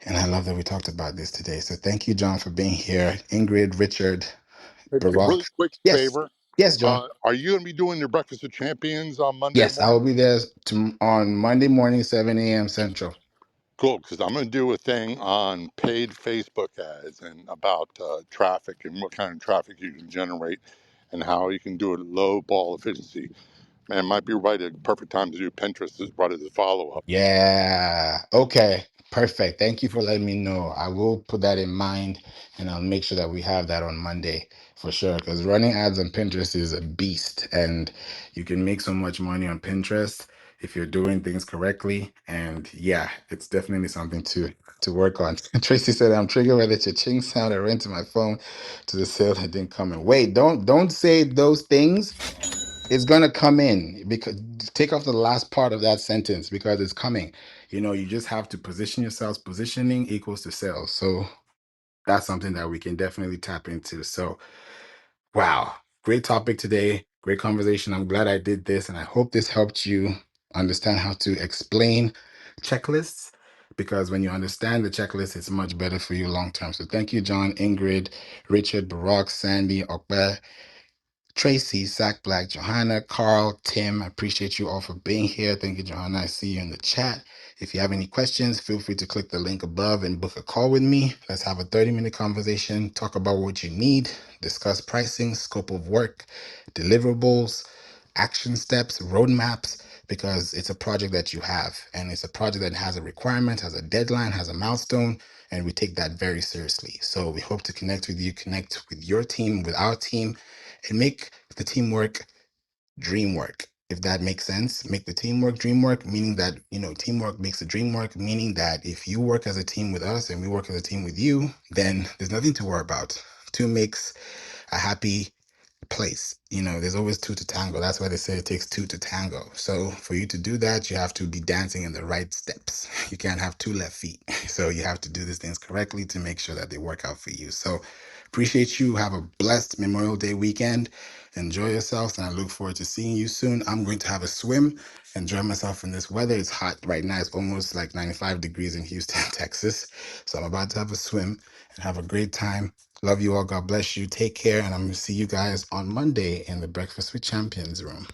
And I love that we talked about this today. So thank you, John, for being here. Ingrid, Richard, A really Barack. quick Yes, favor. yes, John. Are you going to be doing your Breakfast with Champions on Monday Yes, I will morning? be there on Monday morning, 7 a.m. Central. Cool, because I'm going to do a thing on paid Facebook ads and about traffic and what kind of traffic you can generate and how you can do it at low ball efficiency. Man, it might be right at perfect time to do Pinterest right as a follow up. Yeah. Okay. Perfect. Thank you for letting me know. I will put that in mind and I'll make sure that we have that on Monday for sure. Because running ads on Pinterest is a beast and you can make so much money on Pinterest if you're doing things correctly. And yeah, it's definitely something to work on. Tracy said I'm triggered by the cha-ching sound I ran to my phone to the sale that didn't come in. Wait, don't say those things. It's gonna come in because take off the last part of that sentence because it's coming. You just have to position yourselves. Positioning equals to sales. So that's something that we can definitely tap into. So wow, great topic today. Great conversation. I'm glad I did this, and I hope this helped you understand how to explain checklists. Because when you understand the checklist, it's much better for you long term. So thank you, John, Ingrid, Richard, Barack, Sandy, Okbe, Tracy, Sack Black, Johanna, Carl, Tim, I appreciate you all for being here. Thank you, Johanna. I see you in the chat. If you have any questions, feel free to click the link above and book a call with me. Let's have a 30-minute conversation, talk about what you need, discuss pricing, scope of work, deliverables, action steps, roadmaps, because it's a project that you have and it's a project that has a requirement, has a deadline, has a milestone, and we take that very seriously. So we hope to connect with you, connect with your team, with our team, and make the teamwork dream work. If that makes sense, make the teamwork dream work, meaning that, teamwork makes the dream work, meaning that if you work as a team with us and we work as a team with you, then there's nothing to worry about. Two makes a happy place. There's always two to tango. That's why they say it takes two to tango. So for you to do that, you have to be dancing in the right steps. You can't have two left feet. So you have to do these things correctly to make sure that they work out for you. So appreciate you. Have a blessed Memorial Day weekend. Enjoy yourselves, and I look forward to seeing you soon. I'm going to have a swim, enjoy myself in this weather. It's hot right now. It's almost like 95 degrees in Houston, Texas. So I'm about to have a swim and have a great time. Love you all. God bless you. Take care. And I'm going to see you guys on Monday in the Breakfast with Champions room.